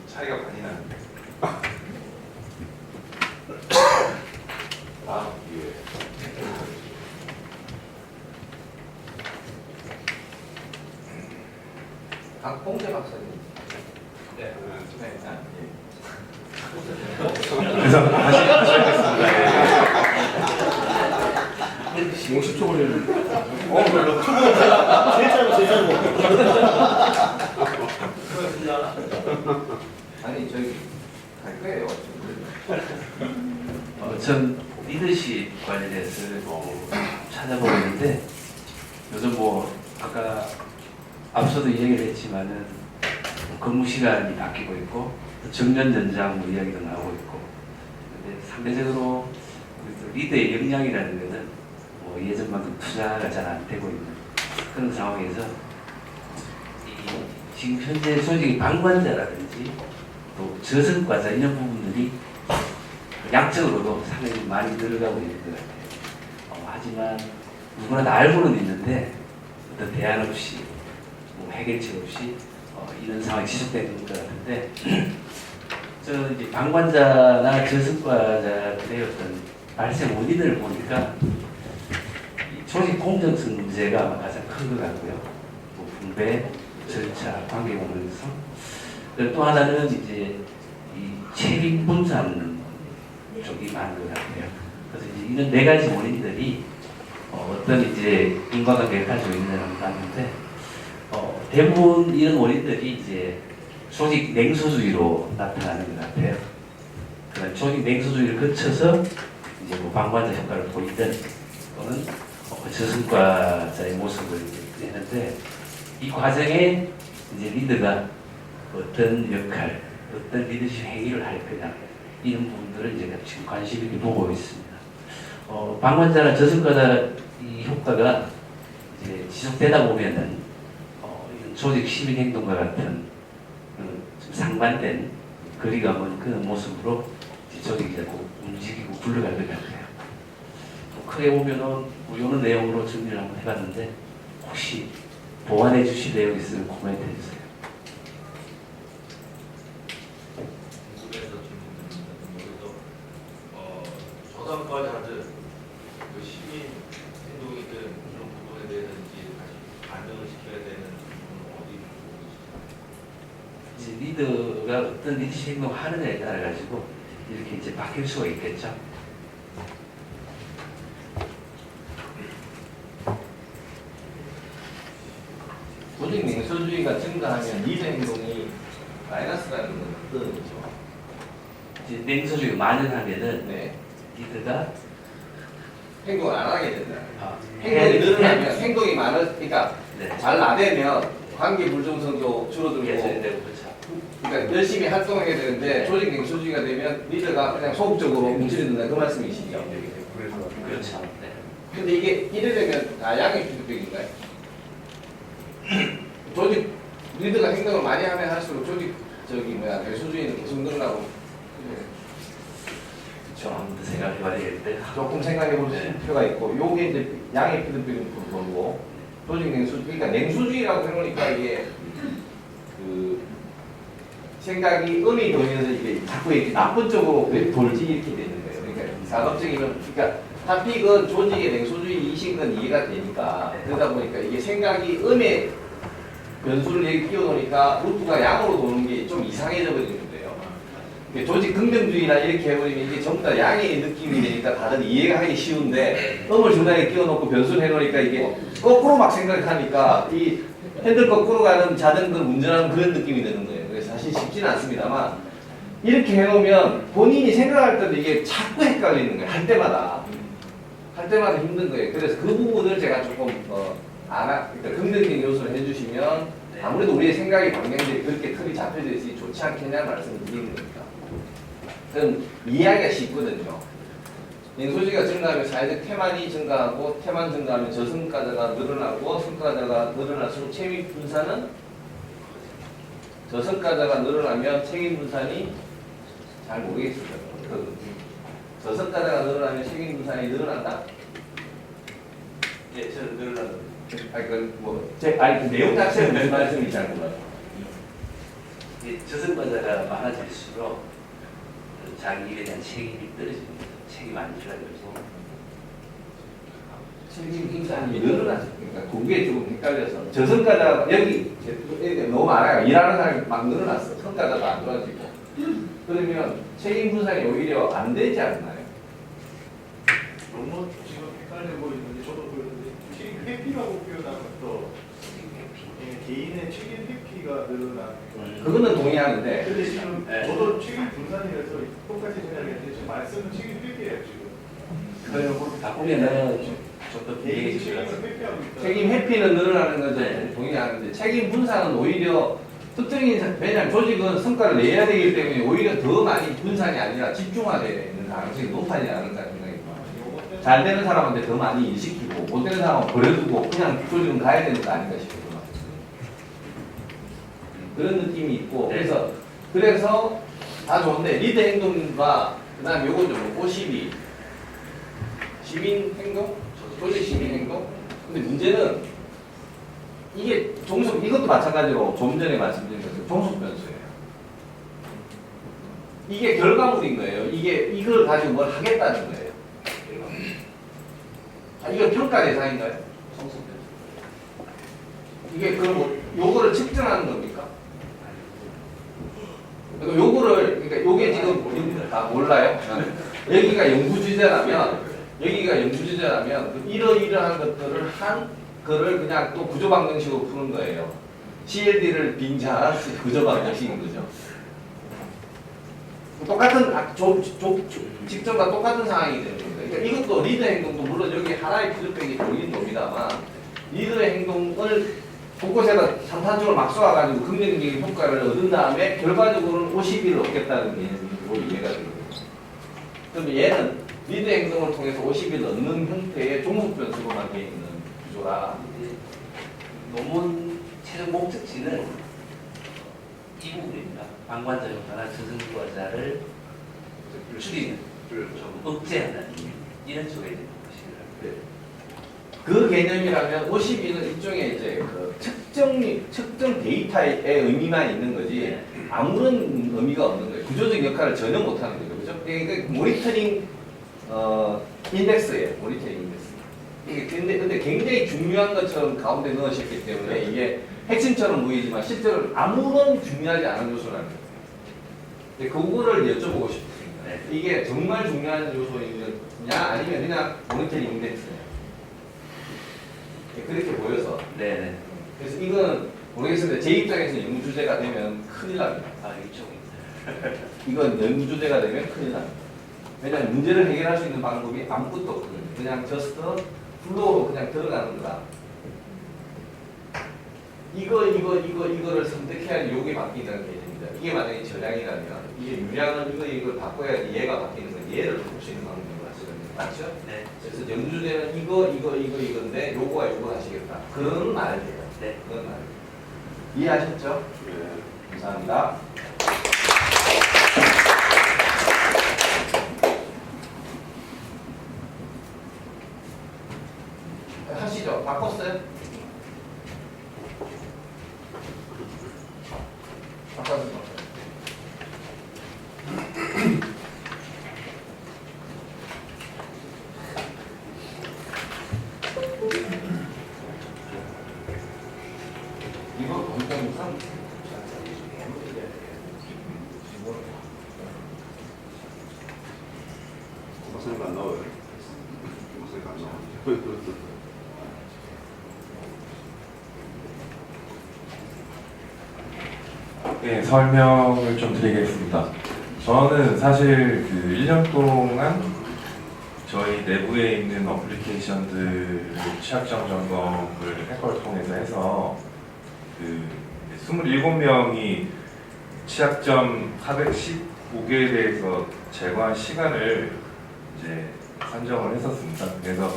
차이가 많이 나는데. 다음 기회에. 박봉재 박사님. 네. 그래서 다시 하겠습니다. 50초 걸리는. 별로. 제일 짧아, 제일 짧아. 아니 저기 갈 거예요. 전 리더십 관련해서 찾아보고 있는데 요즘 뭐 아까 앞서도 이야기를 했지만은 근무 시간이 바뀌고 있고 정년 연장 뭐 이야기도 나오고 있고 근데 상대적으로 리더의 역량이라는 것은 뭐 예전만큼 투자가 잘 안 되고 있는 그런 상황에서 지금 현재 솔직히 방관자라든지 또 저승과자 이런 부분들이 양적으로도 상당히 많이 늘어가고 있는 것 같아요. 하지만 누구나 다 알고는 있는데 어떤 대안 없이 뭐 해결책 없이 이런 상황이 지속되는 것 같은데 저는 이제 방관자나 저승과자들의 어떤 발생 원인을 보니까 이 조직 공정성 문제가 가장 큰 것 같고요. 뭐 분배, 절차, 관계 공정성. 또 하나는 이제 이 책임 분산 쪽이 많은 것 같아요. 그래서 이제 이런 네 가지 원인들이 어떤 이제 인과관계를 가지고 있느냐를 봤는데 대부분 이런 원인들이 이제 조직 냉소주의로 나타나는 것 같아요. 그런 조직 냉소주의를 거쳐서 이제 뭐 방관자 효과를 보이든 또는 저승과자의 모습을 내는데 이 과정에 이제 리더가 어떤 역할, 어떤 리더십 행위를 할 거냐 이런 부분들을 이제 지금 관심 있게 보고 있습니다. 방관자나 저승과자 이 효과가 이제 지속되다 보면은 이런 조직 시민 행동과 같은 좀 상반된 거리가 먼 그런 모습으로 조직이 자꾸 움직이고 굴러갈 것 같아요. 크게 보면은 이런 내용으로 정리를 한번 해봤는데 혹시 보완해 주실 내용 있으면 코멘트 해주세요. 저당과자들 그 시민 행동이든 그런 부분에 대해서 이제 다시 반영을 시켜야 되는 부분은 어디 보고 이제 리더가 어떤 리더십 행동을 하느냐에 따라 가지고 이렇게 이제 바뀔 수가 있겠죠. 조직 냉소주의가 증가하면 리드 행동이 마이너스라는 건 어떤 의미죠? 이제 냉소주의가 만연하면은 네. 리드가 행동을 안 하게 된다. 아, 행동이 늘어나면 행동이 그러니까 네. 잘 나대면 관계 불정성도 줄어들고 개선되고 그렇죠. 그러니까 열심히 활동하게 되는데 조직 냉소주의가 되면 리더가 그냥 소극적으로 움츠린다 그 말씀이시죠? 그렇죠. 네. 근데 이게 이래 되면 양의 피드백인가요? 조직 리더가 행동을 많이 하면 할수록 조직 냉소주의는 계속 늘어나고 그렇죠. 한번 더 생각해봐야 되겠는데. 조금 생각해 볼 필요가 있고 요게 이제 양의 피드백은 보고 조직 냉소주의 그러니까 냉소주의라고 해놓으니까 이게 그 생각이 음이 돌면서 이게 자꾸 이렇게 나쁜 쪽으로 돌지 이렇게 되는 거예요. 그러니까 상업적이면 그러니까 타픽은 조직의 냉소주의 이식은 이해가 되니까 그러다 보니까 이게 생각이 음의 변수를 여기 끼워놓으니까 루트가 양으로 도는 게 좀 이상해져 버리는 거예요. 조직 긍정주의나 이렇게 해버리면 이게 전부 다 양의 느낌이 되니까 다들 이해가 하기 쉬운데 음을 중간에 끼워놓고 변수를 해놓으니까 이게 거꾸로 막 생각하니까 이 핸들 거꾸로 가는 자전거 운전하는 그런 느낌이 드는 거예요. 그래서 사실 쉽지는 않습니다만 이렇게 해놓으면 본인이 생각할 때도 이게 자꾸 헷갈리는 거예요. 할 때마다 힘든 거예요. 그래서 그 부분을 제가 조금 그러니까 긍정적인 요소를 해주시면 아무래도 우리의 생각의 방향들이 그렇게 틀이 잡혀져 있으니 좋지 않겠냐는 말씀을 드리는 겁니다. 그럼 이해하기가 쉽거든요. 냉소주의가 증가하면 사회적 태만이 증가하고 태만 증가하면 저성과자가 늘어나고 성과자가 늘어날수록 책임 분산은 저성과자가 늘어나면 책임 분산이 잘 모르겠습니다. 저성과자가 늘어나면 책임 분산이 늘어난다? 예, 저는 늘어난다. 그 내용 자체는 무슨 말씀인지 잘 몰라요. 저승과자가 많아질수록 자기 일에 대한 책임이 떨어집니다. 책임 안 줄어들고 책임 분산이 늘어나죠. 그러니까 그게 조금 헷갈려서 저성과자 여기 너무 많아요. 일하는 사람이 막 늘어났어. 성과자가 안 좋아지고 그러면 책임 분산이 오히려 안 되지 않나요? 너무 지금 헷갈려 보이는데 저도 보였는데 책임 회피라고 표현하면 또 개인의 책임 회피가 늘어나는 그거는 동의하는데 근데 지금 저도 책임 분산이라서 똑같이 생각했는데 지금 말씀은 책임 회피예요 지금. 그걸 바꾸면은 좀더 개인 책임을 회피하고 있다. 책임 회피는 늘어나는 것은 동의하는데 책임 분산은 오히려 특정인 왜냐하면 조직은 성과를 내야 되기 때문에 오히려 더 많이 분산이 아니라 집중화되는 가능성이 높아지지 않을까 생각이 듭니다. 잘 되는 사람한테 더 많이 일시키고 못 되는 사람은 버려두고 그냥 조직은 가야 되는 거 아닌가 싶어요. 그런 느낌이 있고 그래서 다 좋은데 리드 행동과 그다음 요거 좀 52 시민 행동, 조직 시민 행동. 근데 문제는 이게 이것도 마찬가지로 좀 전에 말씀드린 것처럼 종속 변수예요. 이게 결과물인 거예요. 이걸 가지고 뭘 하겠다는 거예요. 이거 평가 대상인가요? 종속 변수. 이게 그럼 요거를 측정하는 겁니까? 그러니까 요게 지금 다 몰라요. 여기가 연구 주제라면 이러이러한 것들을 한 거를 그냥 또 구조 방정식으로 푸는 거예요. CLD를 빙자한 구조 방정식인 거죠. 똑같은 직전과 똑같은 상황이 되는 겁니다. 그러니까 이것도 리더 행동도 물론 여기 하나의 피드백이 보이긴 봅니다만 리더의 행동을 곳곳에다 산탄적으로 막 쏘아가지고 긍정적인 효과를 얻은 다음에 결과적으로는 50일을 얻겠다는 개념으로 이해가 되는 거죠. 그럼 얘는 리더 행동을 통해서 50일 얻는 형태의 종속 변수로만 되어 있는 구조라. 논문 최종 목적지는 이 부분입니다. 방관자 효과나 저승과자를 줄이는, 좀 억제하는 이런 쪽에 있는 것이에요. 그 개념이라면 52는 일종의 이제 그 측정 데이터의 의미만 있는 거지 아무런 의미가 없는 거예요. 구조적 역할을 전혀 못하는 거죠. 그죠? 그러니까 모니터링 인덱스예요. 모니터링 인덱스. 근데 굉장히 중요한 것처럼 가운데 넣으셨기 때문에 이게 핵심처럼 보이지만 실제로 아무런 중요하지 않은 요소라는 거예요. 그거를 여쭤보고 싶습니다. 네. 이게 정말 중요한 요소이냐 아니면 그냥 모니터링 인덱스냐. 그렇게 보여서. 네네. 그래서 이건 모르겠습니다. 제 입장에서 연구 주제가 되면 큰일 납니다. 아 이쪽. 이건 연구 주제가 되면 큰일 납니다. 왜냐하면 문제를 해결할 수 있는 방법이 아무것도 없거든요. 그냥 저스트 플로우로 그냥 들어가는 거다. 이거를 선택해야 요게 바뀐다는 개념입니다. 이게 만약에 저량이라면 이게 유량은 이걸 바꿔야 얘가 바뀌는 건 얘를 바꿀 수 있는 방법인 것 같거든요. 맞죠? 네. 그래서 연주제는 이건데 요거와 요거 하시겠다. 그런 말이에요. 네. 그런 말. 이해하셨죠? 예. 감사합니다. 하시죠. 바꿨어요? 바꿨어요. 이거 공통상 목소리가 안 나와요. 목소리가 안 나와요. 네, 설명을 좀 드리겠습니다. 저는 사실 그 1년 동안 저희 내부에 있는 어플리케이션들 취약점 점검을 해커를 통해서 해서 그 27명이 취약점 415개에 대해서 제거한 시간을 이제 산정을 했었습니다. 그래서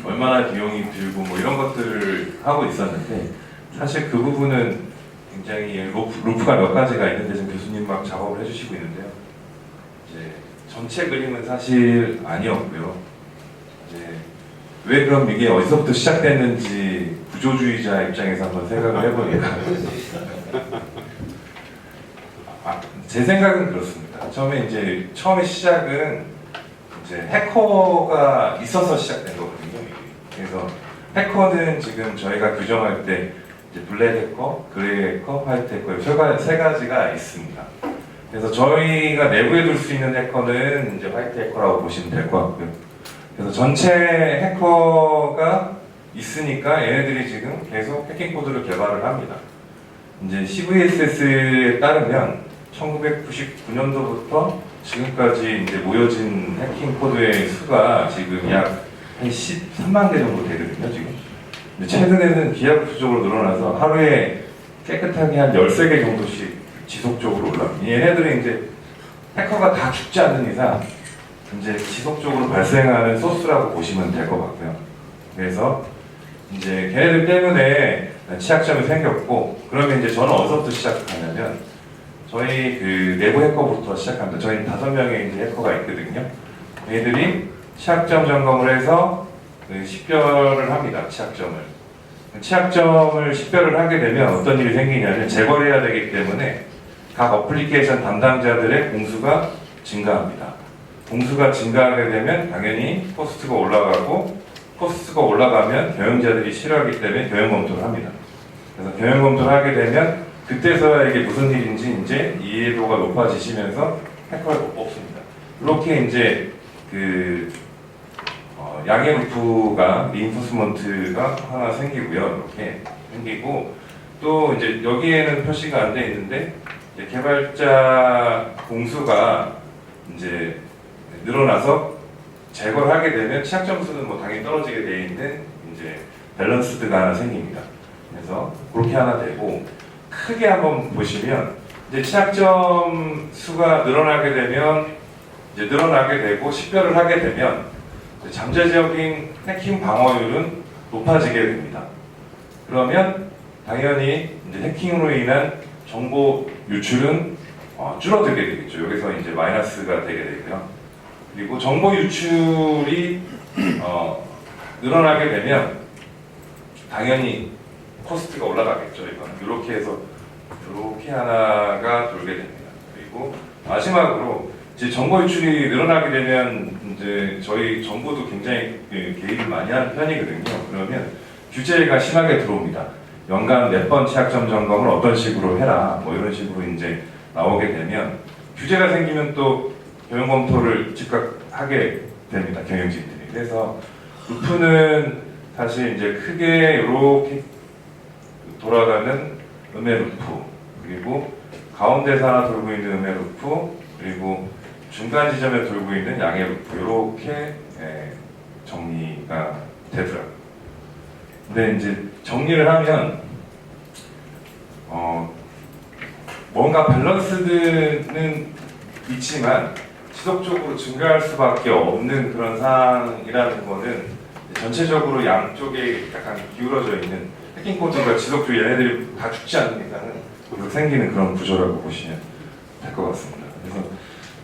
얼마나 비용이 들고 뭐 이런 것들을 하고 있었는데 사실 그 부분은 굉장히 루프가 몇 가지가 있는데 지금 교수님 막 작업을 해주시고 있는데요. 이제 전체 그림은 사실 아니었고요. 이제 왜 그럼 이게 어디서부터 시작됐는지 구조주의자 입장에서 한번 생각을 해보니까 제 생각은 그렇습니다. 처음에 시작은 이제 해커가 있어서 시작된 거거든요. 그래서 해커는 지금 저희가 규정할 때 이제 블랙 해커, 그레이 해커, 화이트 해커 세 가지가 있습니다. 그래서 저희가 내부에 둘 수 있는 해커는 이제 화이트 해커라고 보시면 될 것 같고요. 그래서 전체 해커가 있으니까 얘네들이 지금 계속 해킹 코드를 개발을 합니다. 이제 CVSS에 따르면 1999년도부터 지금까지 이제 모여진 해킹 코드의 수가 지금 약 한 13만 개 정도 되거든요, 지금. 근데 최근에는 기하급수적으로 늘어나서 하루에 깨끗하게 한 13개 정도씩 지속적으로 올라갑니다. 얘네들은 이제 해커가 다 죽지 않는 이상 이제 지속적으로 발생하는 소스라고 보시면 될 것 같고요. 그래서 이제 걔네들 때문에 취약점이 생겼고, 그러면 이제 저는 어디서부터 시작하냐면 저희 그 내부 해커부터 시작합니다. 저희는 5명의 이제 해커가 있거든요. 얘들이 취약점 점검을 해서 식별을 합니다. 취약점을 식별을 하게 되면 어떤 일이 생기냐면 제거를 해야 되기 때문에 각 어플리케이션 담당자들의 공수가 증가합니다. 공수가 증가하게 되면 당연히 코스트가 올라가고, 코스트가 올라가면 경영자들이 싫어하기 때문에 경영 검토를 합니다. 그래서 경영 검토를 하게 되면 그때서야 이게 무슨 일인지 이제 이해도가 높아지시면서 해커를 못 뽑습니다. 이렇게 이제 양해 루프가 리인포스먼트가 하나 생기고요. 이렇게 생기고, 또 이제 여기에는 표시가 안 돼 있는데 이제 개발자 공수가 이제 늘어나서 제거를 하게 되면 취약점 수는 뭐 당연히 떨어지게 돼 있는 이제 밸런스드가 하나 생깁니다. 그래서 그렇게 하나 되고, 크게 한번 보시면 이제 취약점 수가 늘어나게 되고 식별을 하게 되면 잠재적인 해킹 방어율은 높아지게 됩니다. 그러면 당연히 이제 해킹으로 인한 정보 유출은 줄어들게 되겠죠. 여기서 이제 마이너스가 되게 되고요. 그리고 정보 유출이 늘어나게 되면 당연히 코스트가 올라가겠죠. 이거는 이렇게 해서 이렇게 하나가 돌게 됩니다. 그리고 마지막으로 이제 정보 유출이 늘어나게 되면 이제 저희 정부도 굉장히 개입을 많이 하는 편이거든요. 그러면 규제가 심하게 들어옵니다. 연간 몇 번 취약점 점검을 어떤 식으로 해라, 뭐 이런 식으로 이제 나오게 되면 규제가 생기면 또 경영 검토를 즉각 하게 됩니다. 경영진들이. 그래서 루프는 사실 이제 크게 이렇게 돌아가는 음의 루프, 그리고 가운데서 돌고 있는 음의 루프, 그리고 중간 지점에 돌고 있는 양의 루프, 이렇게 정리가 되더라고요. 근데 이제 정리를 하면 뭔가 밸런스는 있지만 지속적으로 증가할 수밖에 없는 그런 상황이라는 거는 전체적으로 양쪽에 약간 기울어져 있는 해킹 코드가 지속적으로 얘네들이 다 죽지 않는 이상은 계속 생기는 그런 구조라고 보시면 될 것 같습니다. 그래서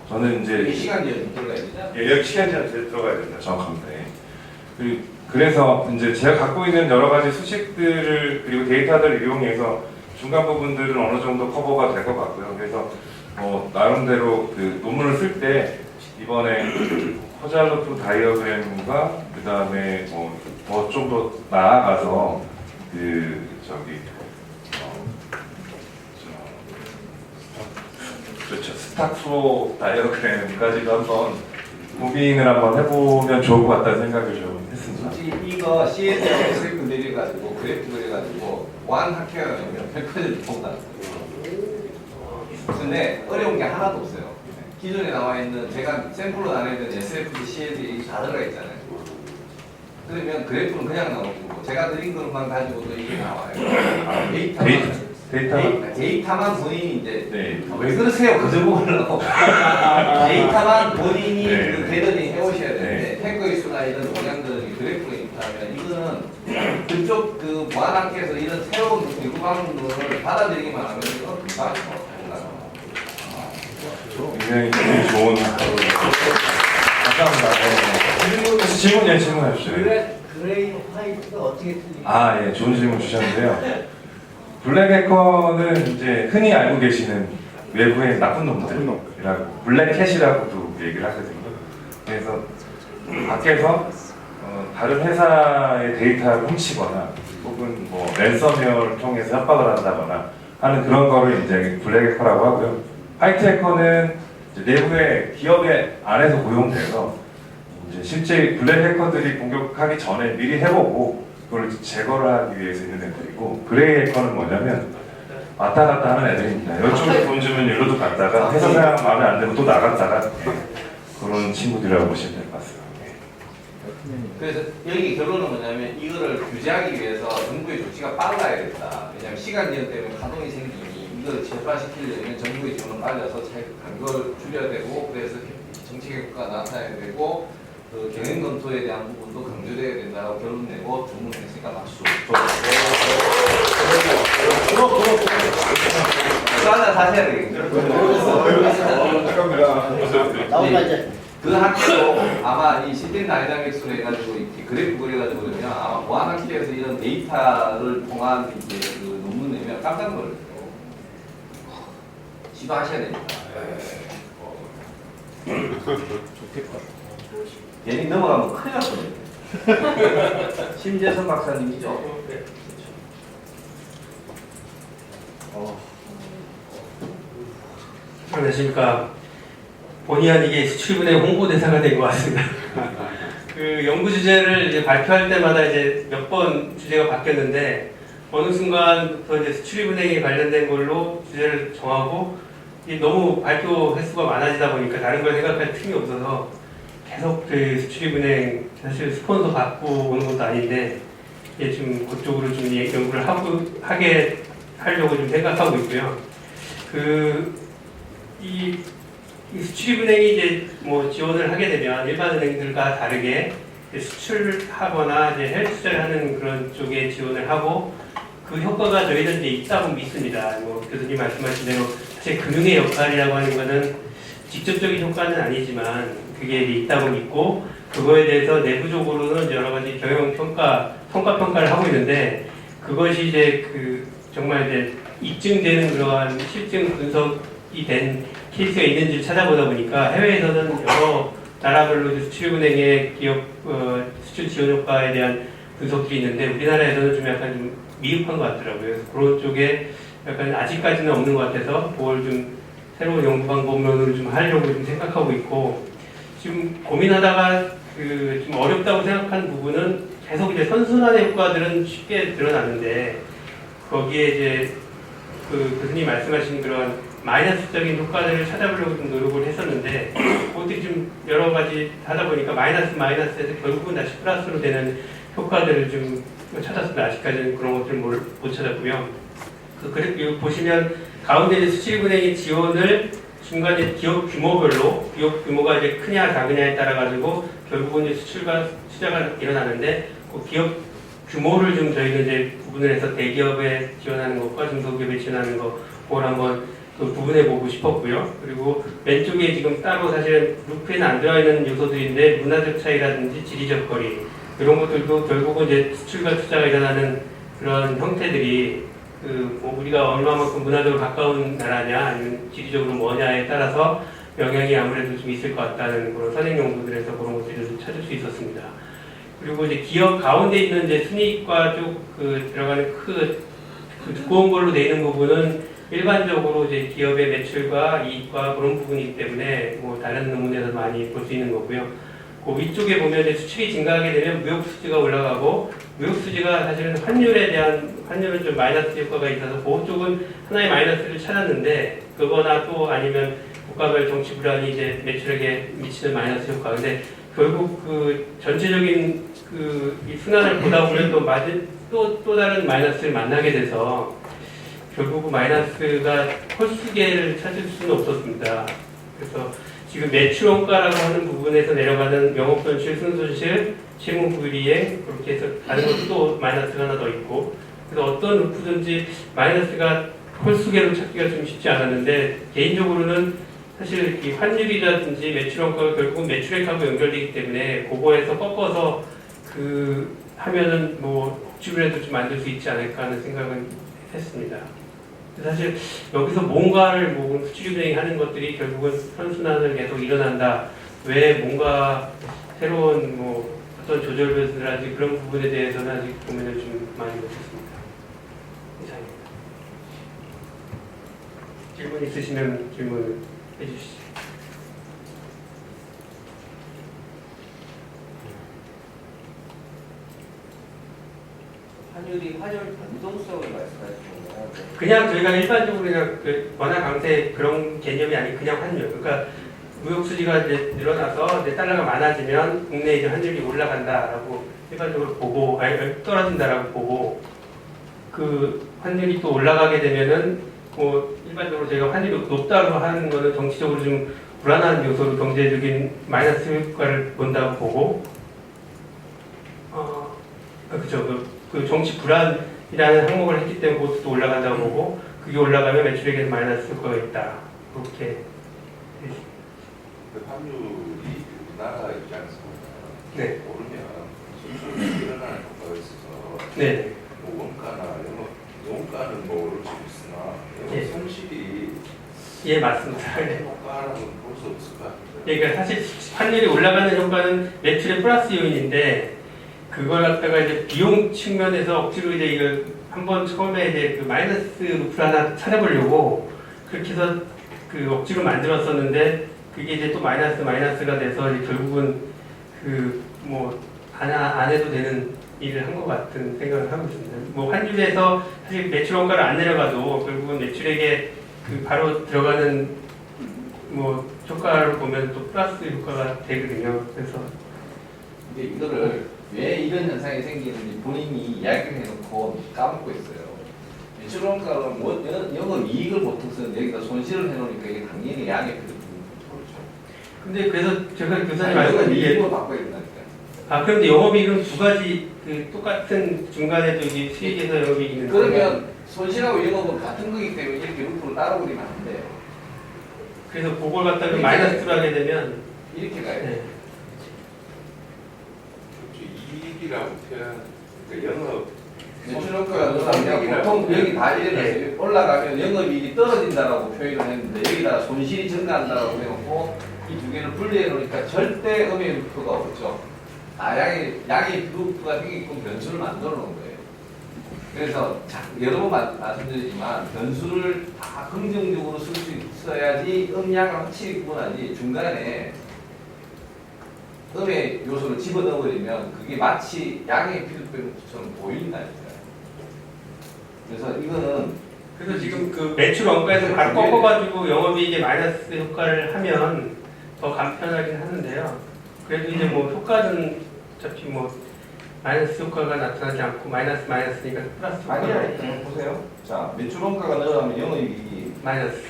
저는 이제 시간 제한 들어가야 되죠? 예, 여기 시간 제한 들어가야 됩니다. 정확합니다. 예. 그래서 이제 제가 갖고 있는 여러 가지 수식들을 그리고 데이터들을 이용해서 중간 부분들은 어느 정도 커버가 될 것 같고요. 그래서 나름대로 그 논문을 쓸 때 이번에 호잘루프 다이어그램과 그 다음에 더 좀 더 나아가서 그렇죠. 스탁프로 다이어그램까지도 한번 고민을 한번 해보면 좋을 것 같다는 생각을 좀 했습니다. 솔직히 이거 CN하고 SF 내려가지고 그래프 그려가지고 완 학회가 나오면 100% 통다. 근데 어려운 게 하나도 없어요. 기존에 나와 있는 제가 샘플로 나눠있는 SFD, CND 다 들어가 있잖아요. 그러면 그래프는 그냥 나오고 제가 드린 것만 가지고도 이게 나와요. 데이터만 본인이 이제 왜 그러세요? 그 정보를 데이터만 본인이 그 대단히 해오셔야 되는데 탱커의 수나 이런 동향들이 그래프로 인터하면 이거는 그쪽 그 보안학계에서 이런 새로운 일구방문을 받아들이기만 하면 이건 금방 굉장히 좋은 감사합니다. 질문하십시오. 그레이 화이트가 어떻게 틀리죠? 예, 좋은 질문 주셨는데요. 블랙 해커는 이제 흔히 알고 계시는 외부의 나쁜 놈들이라고 블랙캣이라고도 얘기를 하거든요. 그래서 밖에서 다른 회사의 데이터를 훔치거나 혹은 뭐 랜섬웨어를 통해서 협박을 한다거나 하는 그런 거를 이제 블랙 해커라고 하고요. 화이트 해커는 이제 내부의 기업의 안에서 고용돼서 이제 실제 블랙 해커들이 공격하기 전에 미리 해보고 그걸 제거를 하기 위해서 있는 애들이고, 그레이 해커는 뭐냐면 왔다 갔다 하는 애들입니다. 이쪽에 돈 주면 일로도 갔다가 회사 생활 마음에 안 들면 또 나갔다가 그런 친구들이라고 보시면 될 것 같습니다. 그래서 여기 결론은 뭐냐면 이거를 규제하기 위해서 정부의 조치가 빨라야겠다. 왜냐하면 시간 제한 때문에 가동이 생기니 이걸 제파시키려면 정부의 지원을 빨라서 이걸 줄여야 되고, 그래서 정책 효과가 나타나야 되고, 그 경영 검토에 대한 부분도 강조돼야 된다고 결론 내고 주문했으니까 박수. 이거 하나 다시 해야 되겠죠? 나오나 이제. 그 학교도 아마 이 시스템 다이나믹스로 해가지고 이렇게 그래프 그려가지고 그러면 아마 보안학교에서 이런 데이터를 통한 이제 그 논문 내면 깜짝 놀랄 거예요. 시도하셔야 됩니다. 좋겠다. 괜히 넘어가면 큰일 날 뻔해요. 심재선 박사님이죠? 안녕하십니까. 본의 아니게 수출분의 홍보대사가 된 것 같습니다. 그 연구 주제를 이제 발표할 때마다 이제 몇 번 주제가 바뀌었는데 어느 순간부터 이제 수출입은행에 관련된 걸로 주제를 정하고 너무 발표 횟수가 많아지다 보니까 다른 걸 생각할 틈이 없어서 계속 그 수출입은행 사실 스폰서 받고 오는 것도 아닌데 좀 그쪽으로 좀 연구를 하려고 좀 생각하고 있고요. 이 수출입은행이 이제 뭐 지원을 하게 되면 일반 은행들과 다르게 수출하거나 이제 해외 투자를 하는 그런 쪽에 지원을 하고 그 효과가 저희는 이제 있다고 믿습니다. 뭐 교수님 말씀하신 대로 사실 금융의 역할이라고 하는 것은 직접적인 효과는 아니지만 그게 이제 있다고 믿고 그거에 대해서 내부적으로는 여러 가지 경영 성과 평가를 하고 있는데 그것이 이제 정말 이제 입증되는 그러한 실증 분석이 된 케이스가 있는지를 찾아보다 보니까 해외에서는 여러 나라별로 수출은행의 기업 수출 지원 효과에 대한 분석들이 있는데 우리나라에서는 좀 약간 좀 미흡한 것 같더라고요. 그래서 그런 쪽에 약간 아직까지는 없는 것 같아서 그걸 좀 새로운 연구 방법론을 좀 하려고 좀 생각하고 있고, 지금 고민하다가 그 좀 어렵다고 생각하는 부분은 계속 이제 선순환의 효과들은 쉽게 드러나는데, 거기에 이제 그 교수님 말씀하신 그런 마이너스적인 효과들을 찾아보려고 좀 노력을 했었는데, 그것들이 좀 여러 가지 하다 보니까 마이너스에서 결국은 다시 플러스로 되는 효과들을 좀 찾았습니다. 아직까지는 그런 것들을 못 찾았고요. 그리고 보시면 가운데 이제 수출입은행이 지원을 중간에 기업 규모별로, 기업 규모가 이제 크냐 작으냐에 따라 가지고 결국은 이제 수출과 투자가 일어나는데, 그 기업 규모를 좀 저희는 이제 구분을 해서 대기업에 지원하는 것과 중소기업에 지원하는 거, 그걸 한번 그 구분해 보고 싶었고요. 그리고 왼쪽에 지금 따로 사실 루프에는 안 들어가 있는 요소들인데, 문화적 차이라든지 지리적 거리, 이런 것들도 결국은 이제 수출과 투자가 일어나는 그런 형태들이 뭐 우리가 얼마만큼 문화적으로 가까운 나라냐, 아니면 지리적으로 뭐냐에 따라서 영향이 아무래도 좀 있을 것 같다는 그런 선행 연구들에서 그런 것들을 좀 찾을 수 있었습니다. 그리고 이제 기업 가운데 있는 이제 순이익과 쪽 들어가는 그 두꺼운 걸로 되어 있는 부분은 일반적으로 이제 기업의 매출과 이익과 그런 부분이기 때문에 뭐 다른 논문에서 많이 볼 수 있는 거고요. 그 위쪽에 보면 이제 수출이 증가하게 되면 무역 수지가 올라가고, 무역 수지가 사실은 환율은 좀 마이너스 효과가 있어서 그 쪽은 하나의 마이너스를 찾았는데, 그거나 또 아니면 국가별 정치 불안이 이제 매출에게 미치는 마이너스 효과. 근데 결국 그 전체적인 이 순환을 보다 보면 또 다른 마이너스를 만나게 돼서 결국 마이너스가 홀수계를 찾을 수는 없었습니다. 그래서 지금 매출 원가라고 하는 부분에서 내려가는 영업손실, 순손실, 채무 불이행, 그렇게 해서 다른 것도 또 마이너스가 하나 더 있고, 그래서 어떤 루프든지 마이너스가 홀수계로 찾기가 좀 쉽지 않았는데, 개인적으로는 사실 이 환율이라든지 매출 원가가 결국은 매출액하고 연결되기 때문에 그거에서 꺾어서 하면은 뭐 억지로라도 좀 만들 수 있지 않을까 하는 생각은 했습니다. 사실 여기서 뭔가를 수출입은행이 하는 것들이 결국은 선순환을 계속 일어난다. 왜 뭔가 새로운 어떤 조절 변수라든지 그런 부분에 대해서는 아직 고민을 좀 많이 못했습니다. 이상입니다. 질문 있으시면 질문을 해주시죠. 환율 변동성을 말씀하시는 거예요? 그냥 저희가 일반적으로 그냥 원화 강세 그런 개념이 아닌 그냥 환율. 그러니까 무역 수지가 이제 늘어나서 이제 달러가 많아지면 국내 이제 환율이 올라간다라고 일반적으로 보고, 아니 떨어진다라고 보고, 그 환율이 또 올라가게 되면은 일반적으로 저희가 환율이 높다고 하는 거는 정치적으로 좀 불안한 요소로 경제적인 마이너스 효과를 본다고 보고, 그렇죠. 그 정치 불안이라는 항목을 했기 때문에 그것도 올라간다고 보고, 그게 올라가면 매출액에서 마이너스 효과가 있다. 그렇게. 그 환율이 우리나라 입장에서 네. 오르면 수출이 일어나는 효과가 있어서 네. 원가나 원가는 오를 수 있으나 예. 손실이 예, 맞습니다. 효과라는 볼 수 없을 것 같아요. 그러니까 사실 환율이 올라가는 효과는 매출의 플러스 요인인데, 그걸 갖다가 이제 비용 측면에서 억지로 이제 이걸 한번 처음에 이제 그 마이너스 루프를 하나 찾아보려고 그렇게 해서 억지로 만들었었는데, 그게 이제 또 마이너스가 돼서 이제 결국은 안 해도 되는 일을 한 것 같은 생각을 하고 있습니다. 환율에서 사실 매출 원가를 안 내려가도 결국은 매출액에 바로 들어가는 효과를 보면 또 플러스 효과가 되거든요. 그래서 근데 이거를 왜 이런 현상이 생기는지 본인이 이야기를 해놓고 까먹고 있어요. 매출 원가는 영업 이익을 보통 쓰는데 여기다 손실을 해놓으니까 이게 당연히 양의 필요. 근데 그래서 제가 교사님 영업 이익으로 바꿔야 된다니까. 그런데 영업이익은 두 가지 똑같은 중간에도 이게 수익에서 영업이익이 있는 그러면 손실하고 영업은 같은 거기 때문에 이렇게 루프를 따로 그리면 안 돼요. 그래서 그걸 갖다가 마이너스로 하게 되면 이렇게 가요. 네. 이익이라고 표현, 그러니까 영업 매출 원가가 늘어나면 보통 여기 다 이래서 올라가면 영업이익이 떨어진다라고 표현을 했는데, 여기다가 손실이 증가한다고 해놓고 이 두 개를 분리해 놓으니까 절대 음의 루프가 없죠. 양의 루프가 생기게끔 변수를 만들어 놓은 거예요. 그래서 여러 번 말씀드리지만 변수를 다 긍정적으로 쓸 수 있어야지 음량을 확실히 구분하지 중간에 음의 요소를 집어넣어버리면 그게 마치 양의 피드백처럼 보인다니까요. 그래서 이거는 그래서 지금 그 매출 원가에서 바로 꺾어가지고 영업이익에 마이너스 효과를 하면 더 간편하긴 하는데요. 그래도 이제 뭐 효과는 어차피 뭐 마이너스 효과가 나타나지 않고 마이너스니까 플러스 효과가 아니야. 보세요. 자, 매출 원가가 늘어나면 영업이익이 마이너스.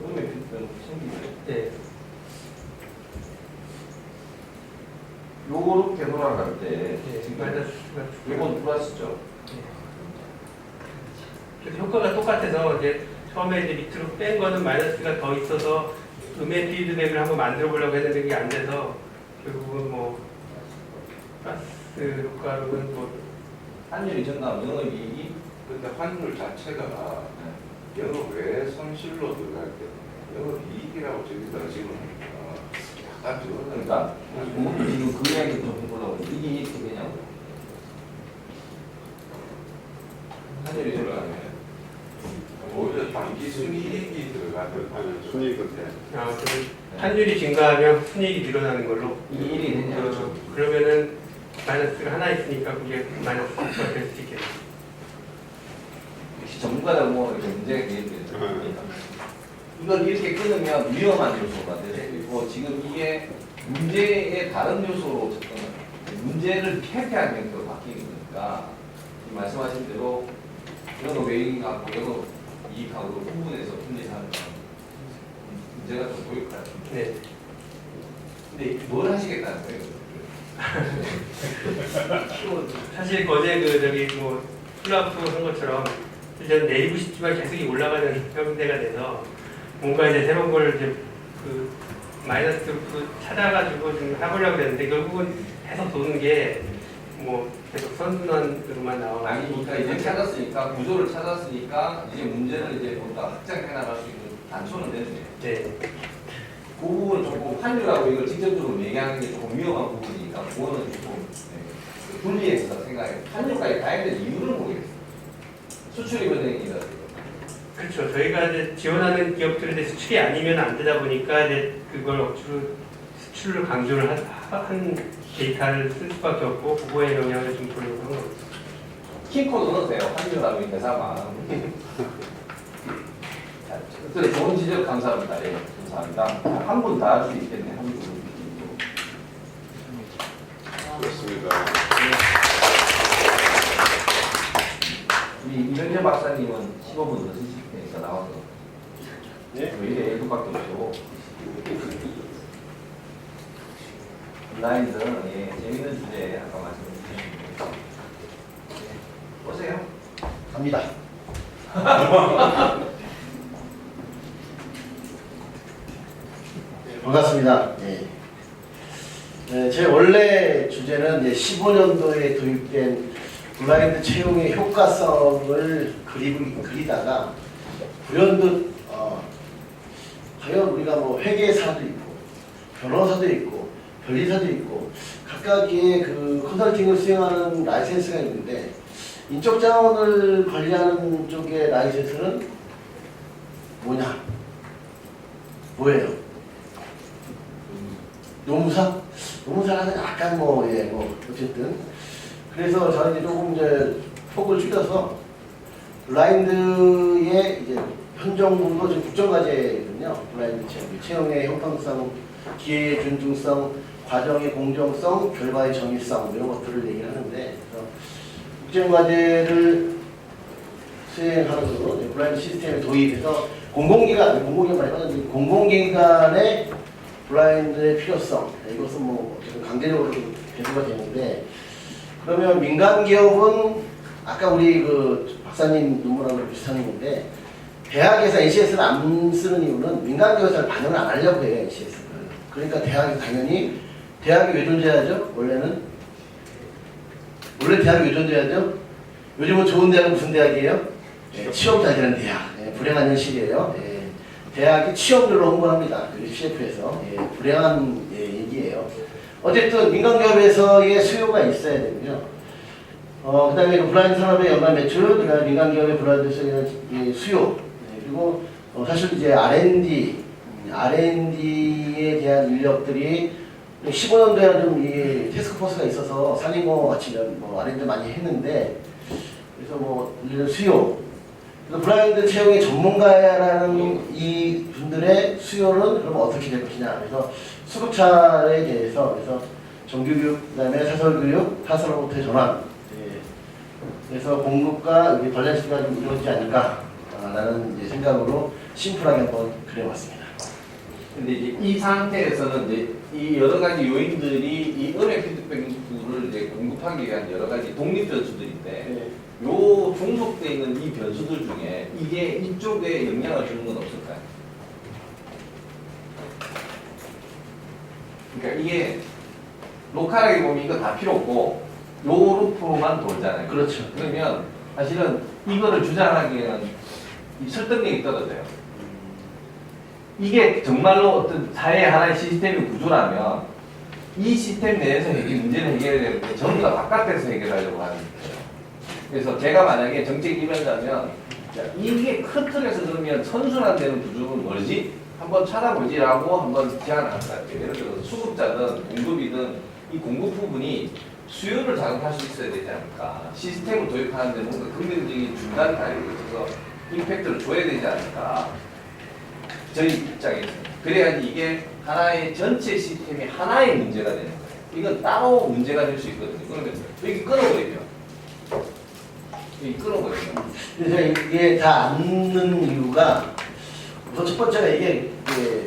음의 피드백은 생기죠. 네. 요렇게 돌아갈 때 네. 지금 마이너스가 이건 플러스죠. 그래서 효과가 똑같아서 이제 처음에 이제 밑으로 뺀 거는 마이너스가 더 있어서 음의 피드백을 한번 만들어 보려고 했는데 그게 안 돼서 결국은 뭐 플러스 효과로는 뭐 환율이 증가하면 영업이익이 근데 환율 자체가 영업외 손실로 들어갈 때 영업이익이라고 저기다가 지금 약간 저거는 그러니까 지금 그 이야기 좀 보려고 이게 이렇게 되냐고. 환율이 증가하면 오히려 단기 순이익이 들어가는 순이익은 환율이 증가하면 순이익이 늘어나는 걸로. 이게 일이 되냐? 그러면은 마이너스가 하나 있으니까 그게 마이너스가 될 수 있겠네요. 역시 전문가들 뭐 이렇게 문제가 되겠죠. 이걸 이렇게 끊으면 위험한 요소가 되고 지금 이게 문제의 다른 요소로 접근을 문제를 회피하는 형태로 바뀌는 거니까 말씀하신 대로 영업 외익하고 영업 이익하고 구분해서 분리하는 문제가 좀 보일 것 같아요. 네. 근데 뭘 하시겠다는 거예요? 사실 거제 그 저기 뭐 플라프 한 것처럼 저는 내리고 싶지만 계속 올라가는 형태가 돼서 뭔가 이제 새로운 걸 이제 그 마이너스 그 찾아가지고 좀 해보려고 했는데 결국은 계속 도는 게 뭐 계속 선순환으로만 나와가지고. 아니, 그러니까 이제 찾았으니까 구조를 찾았으니까 이제 문제를 이제 뭔가 확장해 나갈 수 있는 단초는 됐네요. 네. 그 부분은 조금 환율하고 이걸 직접적으로 얘기하는 게 조금 위험한 부분이니까 그거는 조금 분리해서 생각해요. 환율까지 가야 될 이유는 모르겠어요. 수출입 은행이다. 그렇죠. 저희가 이제 지원하는 기업들인데 수출이 아니면 안 되다 보니까 이제 그걸 억지로 수출을 강조를 한 데이터를 쓸 수밖에 없고 그거에 영향을 좀 보려고 하는 거죠. 키코드 넣으세요. 환율하고 대사만. 그래, 좋은 지적 감사합니다. 예, 감사합니다. 한 분 다 할 수 있겠네. 한 분. 그렇습니다. 우리 이명재 박사님은 15분 더 쓰실 테니까 나와서. 네? 왜 이래 애도밖에 없고. 블라인드, 예, 재밌는 주제 아까 말씀드렸습니다. 네, 보세요. 갑니다. 반갑습니다. 예. 네, 제 원래 주제는 이제 15년도에 도입된 블라인드 채용의 효과성을 그리다가 불현듯 과연 우리가 뭐 회계사도 있고 변호사도 있고 변리사도 있고 각각의 그 컨설팅을 수행하는 라이센스가 있는데 인적 자원을 관리하는 쪽의 라이센스는 뭐냐? 뭐예요? 노무사? 노무사는 약간 뭐, 예, 뭐, 어쨌든. 그래서 저는 이제 조금 이제 폭을 줄여서 블라인드의 이제 현 정부도 지금 국정과제거든요. 블라인드 채용의 형평성, 기회의 존중성, 과정의 공정성, 결과의 정의성 이런 것들을 얘기를 하는데 국정과제를 수행하면서 블라인드 시스템에 도입해서 공공기관의 블라인드의 필요성 이것은 뭐 강제적으로 배수가 되는데 그러면 민간 기업은 아까 우리 그 박사님 논문하고 비슷한 건데 대학에서 NCS를 안 쓰는 이유는 민간 기업에서 반영을 안 하려고 해요 NCS를. 그러니까 대학이 당연히 대학이 왜 존재하죠? 원래 대학이 왜 존재하죠? 요즘은 좋은 대학은 무슨 대학이에요? 예, 취업 잘 되는 대학. 예, 불행한 현실이에요. 예, 대학이 취업률로 홍보합니다. CF에서 불행한 얘기예요. 어쨌든 민간기업에서의 수요가 있어야 되고요. 그다음에 블라인드 산업의 연간 매출, 그다음에 민간 기업의 블라인드에서 있는 수요, 그리고 사실 이제 R&D에 대한 인력들이 15년도에는 좀 이 태스크포스가 있어서 산인공업 같이 뭐 R&D 많이 했는데, 그래서 뭐 이런 수요, 그래서 블라인드 채용의 전문가라는 이 분들의 수요는 그럼 어떻게 될 것이냐. 그래서 수급차에 대해서 그래서 정규교육, 그다음에 사설교육, 사설로부터의 전환. 그래서 공급과 밸런스가 좀 이루어지지 않을까라는 이제 생각으로 심플하게 한번 그려봤습니다. 근데 이제 이 상태에서는 이제 이 여러 가지 요인들이 이 음액 피드백 루프를 이제 공급하기 위한 여러 가지 독립 변수들인데, 요 종속되어 있는 이 변수들 중에 이게 이쪽에 영향을 주는 건 없을까요? 그러니까 이게 로컬하게 보면 이거 다 필요 없고 요 루프로만 돌잖아요. 그렇죠. 그러면 사실은 이거를 주장하기에는 이 설득력이 떨어져요. 이게 정말로 어떤 사회의 하나의 시스템의 구조라면 이 시스템 내에서 문제를 해결해야 되는데 전부 다 바깥에서 해결하려고 하는 거예요. 그래서 제가 만약에 정책 임원자면 이게 큰 틀에서 그러면 선순환 되는 구조는 뭐지? 한번 찾아보지라고 한번 제안을 합니다. 예를 들어서 수급자든 공급이든 이 공급 부분이 수요를 자극할 수 있어야 되지 않을까. 시스템을 도입하는데 뭔가 긍정적인 중간 다리를 거쳐서 임팩트를 줘야 되지 않을까. 저희 입장에서. 그래야지 이게 하나의 전체 시스템이 하나의 문제가 되는 거예요. 이건 따로 문제가 될 수 있거든요. 그러면 여기 끊어버리면. 여기 끊어버리면. 그래서 이게 다 않는 이유가 우선 첫 번째가 이게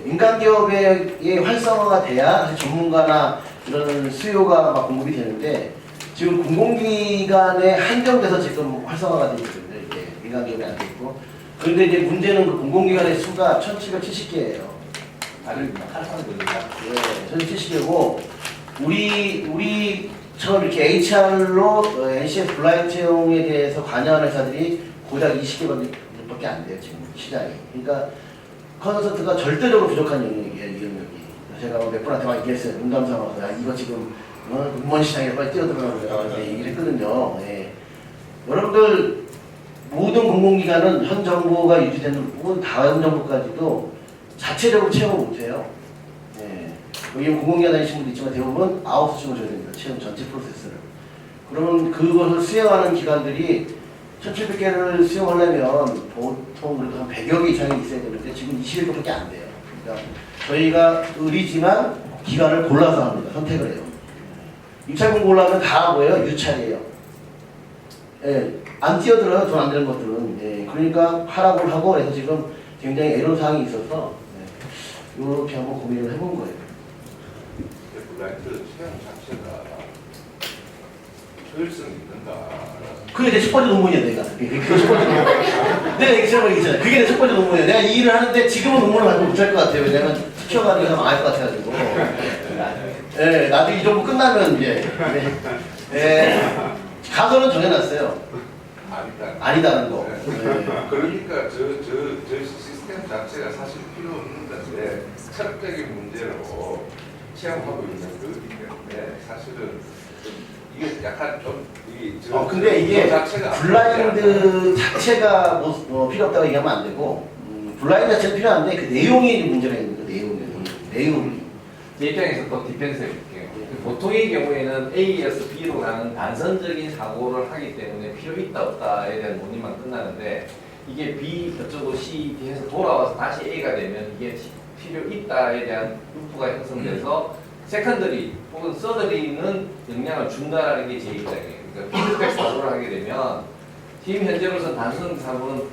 민간 기업의 활성화가 돼야 전문가나 이런 수요가 막 공급이 되는데 지금 공공기관에 한정돼서 지금 활성화가 되어 있거든요. 이게 민간 기업이 안 돼 있고. 그런데 이제 문제는 그 공공기관의 수가 1,770개예요. 아닙니다. 네, 1,770개고 우리처럼 이렇게 HR로 NCS 블라인드 채용에 대해서 관여하는 회사들이 고작 20개밖에 안 돼요. 지금 시장이. 그러니까 컨설턴트가 절대적으로 부족한 영역이에요. 이 영역이. 제가 몇 분한테 막 얘기했어요. 농담삼아서 야 이거 지금 공무원 시장에 빨리 뛰어들어가고 얘기를 했거든요. 네. 여러분들 모든 공공기관은 현 정부가 유지되는 부분 다음 정부까지도 자체적으로 채용을 못해요. 네. 여기 공공기관 다니신 분도 있지만 대부분 아웃소싱을 줘야 됩니다. 채용 전체 프로세스를. 그러면 그것을 수행하는 기관들이 1,700개를 수용하려면 보통 그래도 한 100여 개 이상이 있어야 되는데 지금 21개밖에 안 돼요. 그러니까 저희가 의리지만 기관을 골라서 합니다. 선택을 해요. 입찰 공고를 하면 다 뭐예요? 유찰이에요. 예, 안 뛰어들어요. 돈 안 되는 것들은. 예, 그러니까 하라고 하고 그래서 지금 굉장히 애로사항이 있어서 이렇게 한번 고민을 해본 거예요. 블라인드 채용 자체가 효율성이 있는가? 그게 내 첫 번째 논문이야, 내가. 그게 첫 번째 논문. 내가 얘기했잖아. 그게 내 첫 번째 논문이야. 내가 이 일을 하는데 지금은 논문을 만들면 못할 것 같아요. 왜냐면 시켜가지고 망할 것 같아가지고. 예, 나중에 이 정도 끝나면 이제. 가설은 정해놨어요. 아니다는 거. 그러니까 저 시스템 자체가 사실 필요 없는 건데 철학적인 문제로 체험하고 있는 거기 때문에 사실은 이게 약간 좀 근데 이게 블라인드 자체가 뭐 필요 없다고 얘기하면 안 되고 블라인드 자체는 필요한데 그 내용이 문제가 있는 거예요. 내용이. 제 입장에서 또 디펜스 해볼게요. 보통의 경우에는 A에서 B로 가는 단선적인 사고를 하기 때문에 필요 있다 없다에 대한 논의만 끝나는데 이게 B 어쩌고 C, D에서 돌아와서 다시 A가 되면 이게 필요 있다에 대한 루프가 형성돼서 세컨더리 혹은 서더리는 영향을 준다라는 게 제 입장이에요. 그러니까 피드백 사고를 하게 되면 팀 현재로서 단순 사고는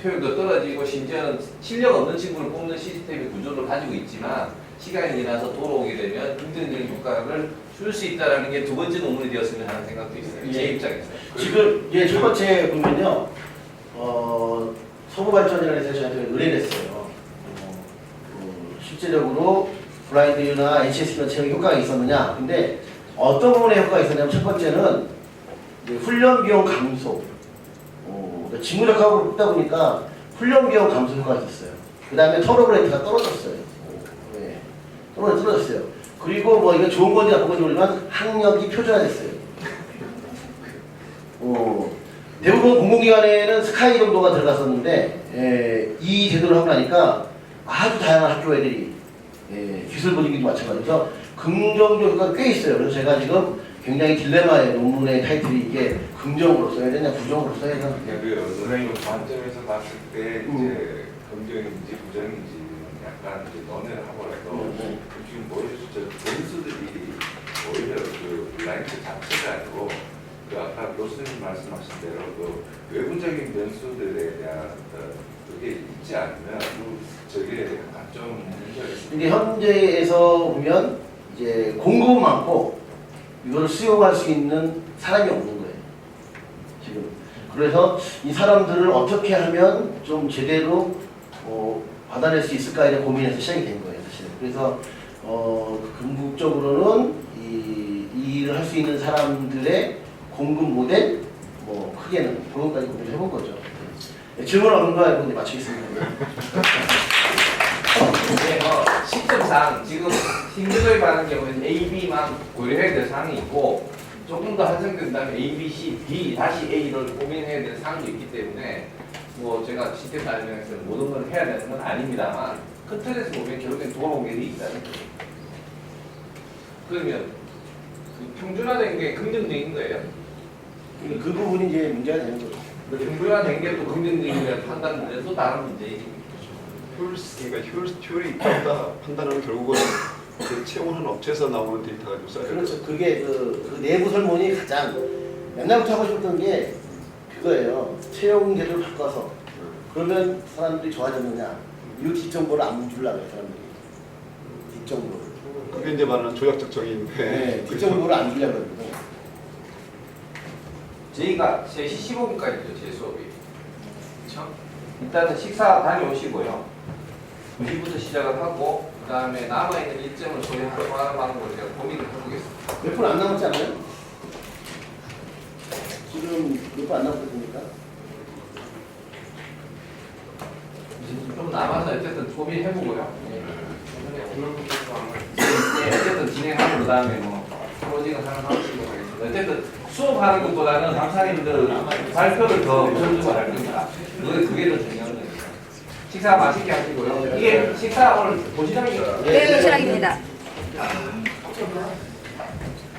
효율도 떨어지고 심지어는 실력 없는 친구를 뽑는 시스템의 구조를 가지고 있지만 시간이 지나서 돌아오게 되면 긍정적인 효과를 줄 수 있다는 게 두 번째 논문이 되었으면 하는 생각도 있어요. 제 입장에서. 지금 첫 번째 보면요. 서부발전이라는 해서 저한테 의뢰를 했어요. 실제적으로 블라인드나 NCS 채용 효과가 있었느냐. 근데 어떤 부분에 효과가 있었냐면 첫 번째는 훈련 비용 감소. 직무적하고 뽑다 보니까 훈련 비용 감소 효과가 있었어요. 그 다음에 턴오버 레이트가 떨어졌어요. 떨어졌어요. 그리고 뭐 이건 좋은 건지 나쁜 건지 모르지만 학력이 표준화됐어요. 대부분 공공기관에는 스카이 정도가 들어갔었는데 이 제도를 하고 나니까 아주 다양한 학교 애들이 기술 분위기도 마찬가지로 긍정적 효과가 꽤 있어요. 그래서 제가 지금 굉장히 딜레마의 논문의 타이틀이 이게 긍정으로 써야 되냐 부정으로 써야 되냐. 그 관점에서 봤을 때 이제 긍정인지 부정인지 약간 이제 논의를 하더라도 지금 보여주죠 변수들이 오히려 그 라이트 자체가 아니고 그 아까 교수님 말씀하신 대로 그 외부적인 변수들에 대한 그게 있지 않으면 저게 약간 좀 문제가 있습니다. 이게 현재에서 보면 이제 공급은 많고 이걸 수용할 수 있는 사람이 없는 거예요. 지금. 그래서 이 사람들을 어떻게 하면 좀 제대로 받아낼 수 있을까에 대한 고민에서 시작이 된 거예요, 사실은. 그래서 궁극적으로는 이 일을 할 수 있는 사람들의 공급 모델, 뭐 크게는 그런 것까지 고민을 해본 거죠. 네, 질문 없는 거 알고 마치겠습니다. 네, 시점상 지금 싱글을 받는 경우에는 A, B만 고려해야 될 사항이 있고 조금 더 한정된다면 A, B, C, D 다시 A를 고민해야 될 사항도 있기 때문에 뭐 제가 시스템 설명에서 모든 걸 해야 되는 건 아닙니다만 큰 틀에서 보면 결국엔 도로공개이 있다는 거죠. 그러면 그 평준화된 게 긍정적인 거예요. 그 부분이 이제 문제가 되는 거죠. 평준화된 게 또 긍정적인 판단은 또 다른 문제이죠. 그러니까 효율이 있다 판단하는 결국은 그 채용하는 업체에서 나오는 데이터가 좀 써야 돼요. 그렇죠. 그게 그 내부 설문이 가장 옛날부터 하고 싶었던 게 그거예요. 채용 제도를 바꿔서 그러면 사람들이 좋아졌느냐? 이 뒷정보를 안 주려고 해요, 사람들이. 뒷정보를. 그게 이제 말하는 조약적 정의인데. 네, 뒷정보를 안 주려고 하거든요. 저희가 3시 15분까지죠, 제 수업이. 그렇죠? 일단은 식사 다녀오시고요. 2시부터 시작을 하고 그 다음에 남아있는 일정을 소화하는 걸 제가 고민을 해보겠습니다. 몇 분 안 남았지 않아요? 지금 몇 분 안 남았습니까? 좀 남아서 어쨌든 고민해보고요. 어쨌든 진행하고 그 다음에 뭐 프로젝트 하는 방식으로 하겠습니다. 어쨌든 수업하는 것보다는 강사님들 발표를 더 우선적으로 할 겁니다. 그게 더 중요한 거니까. 식사 맛있게 하시고요. 이게 식사 오늘 도시락이에요. 네, 도시락입니다.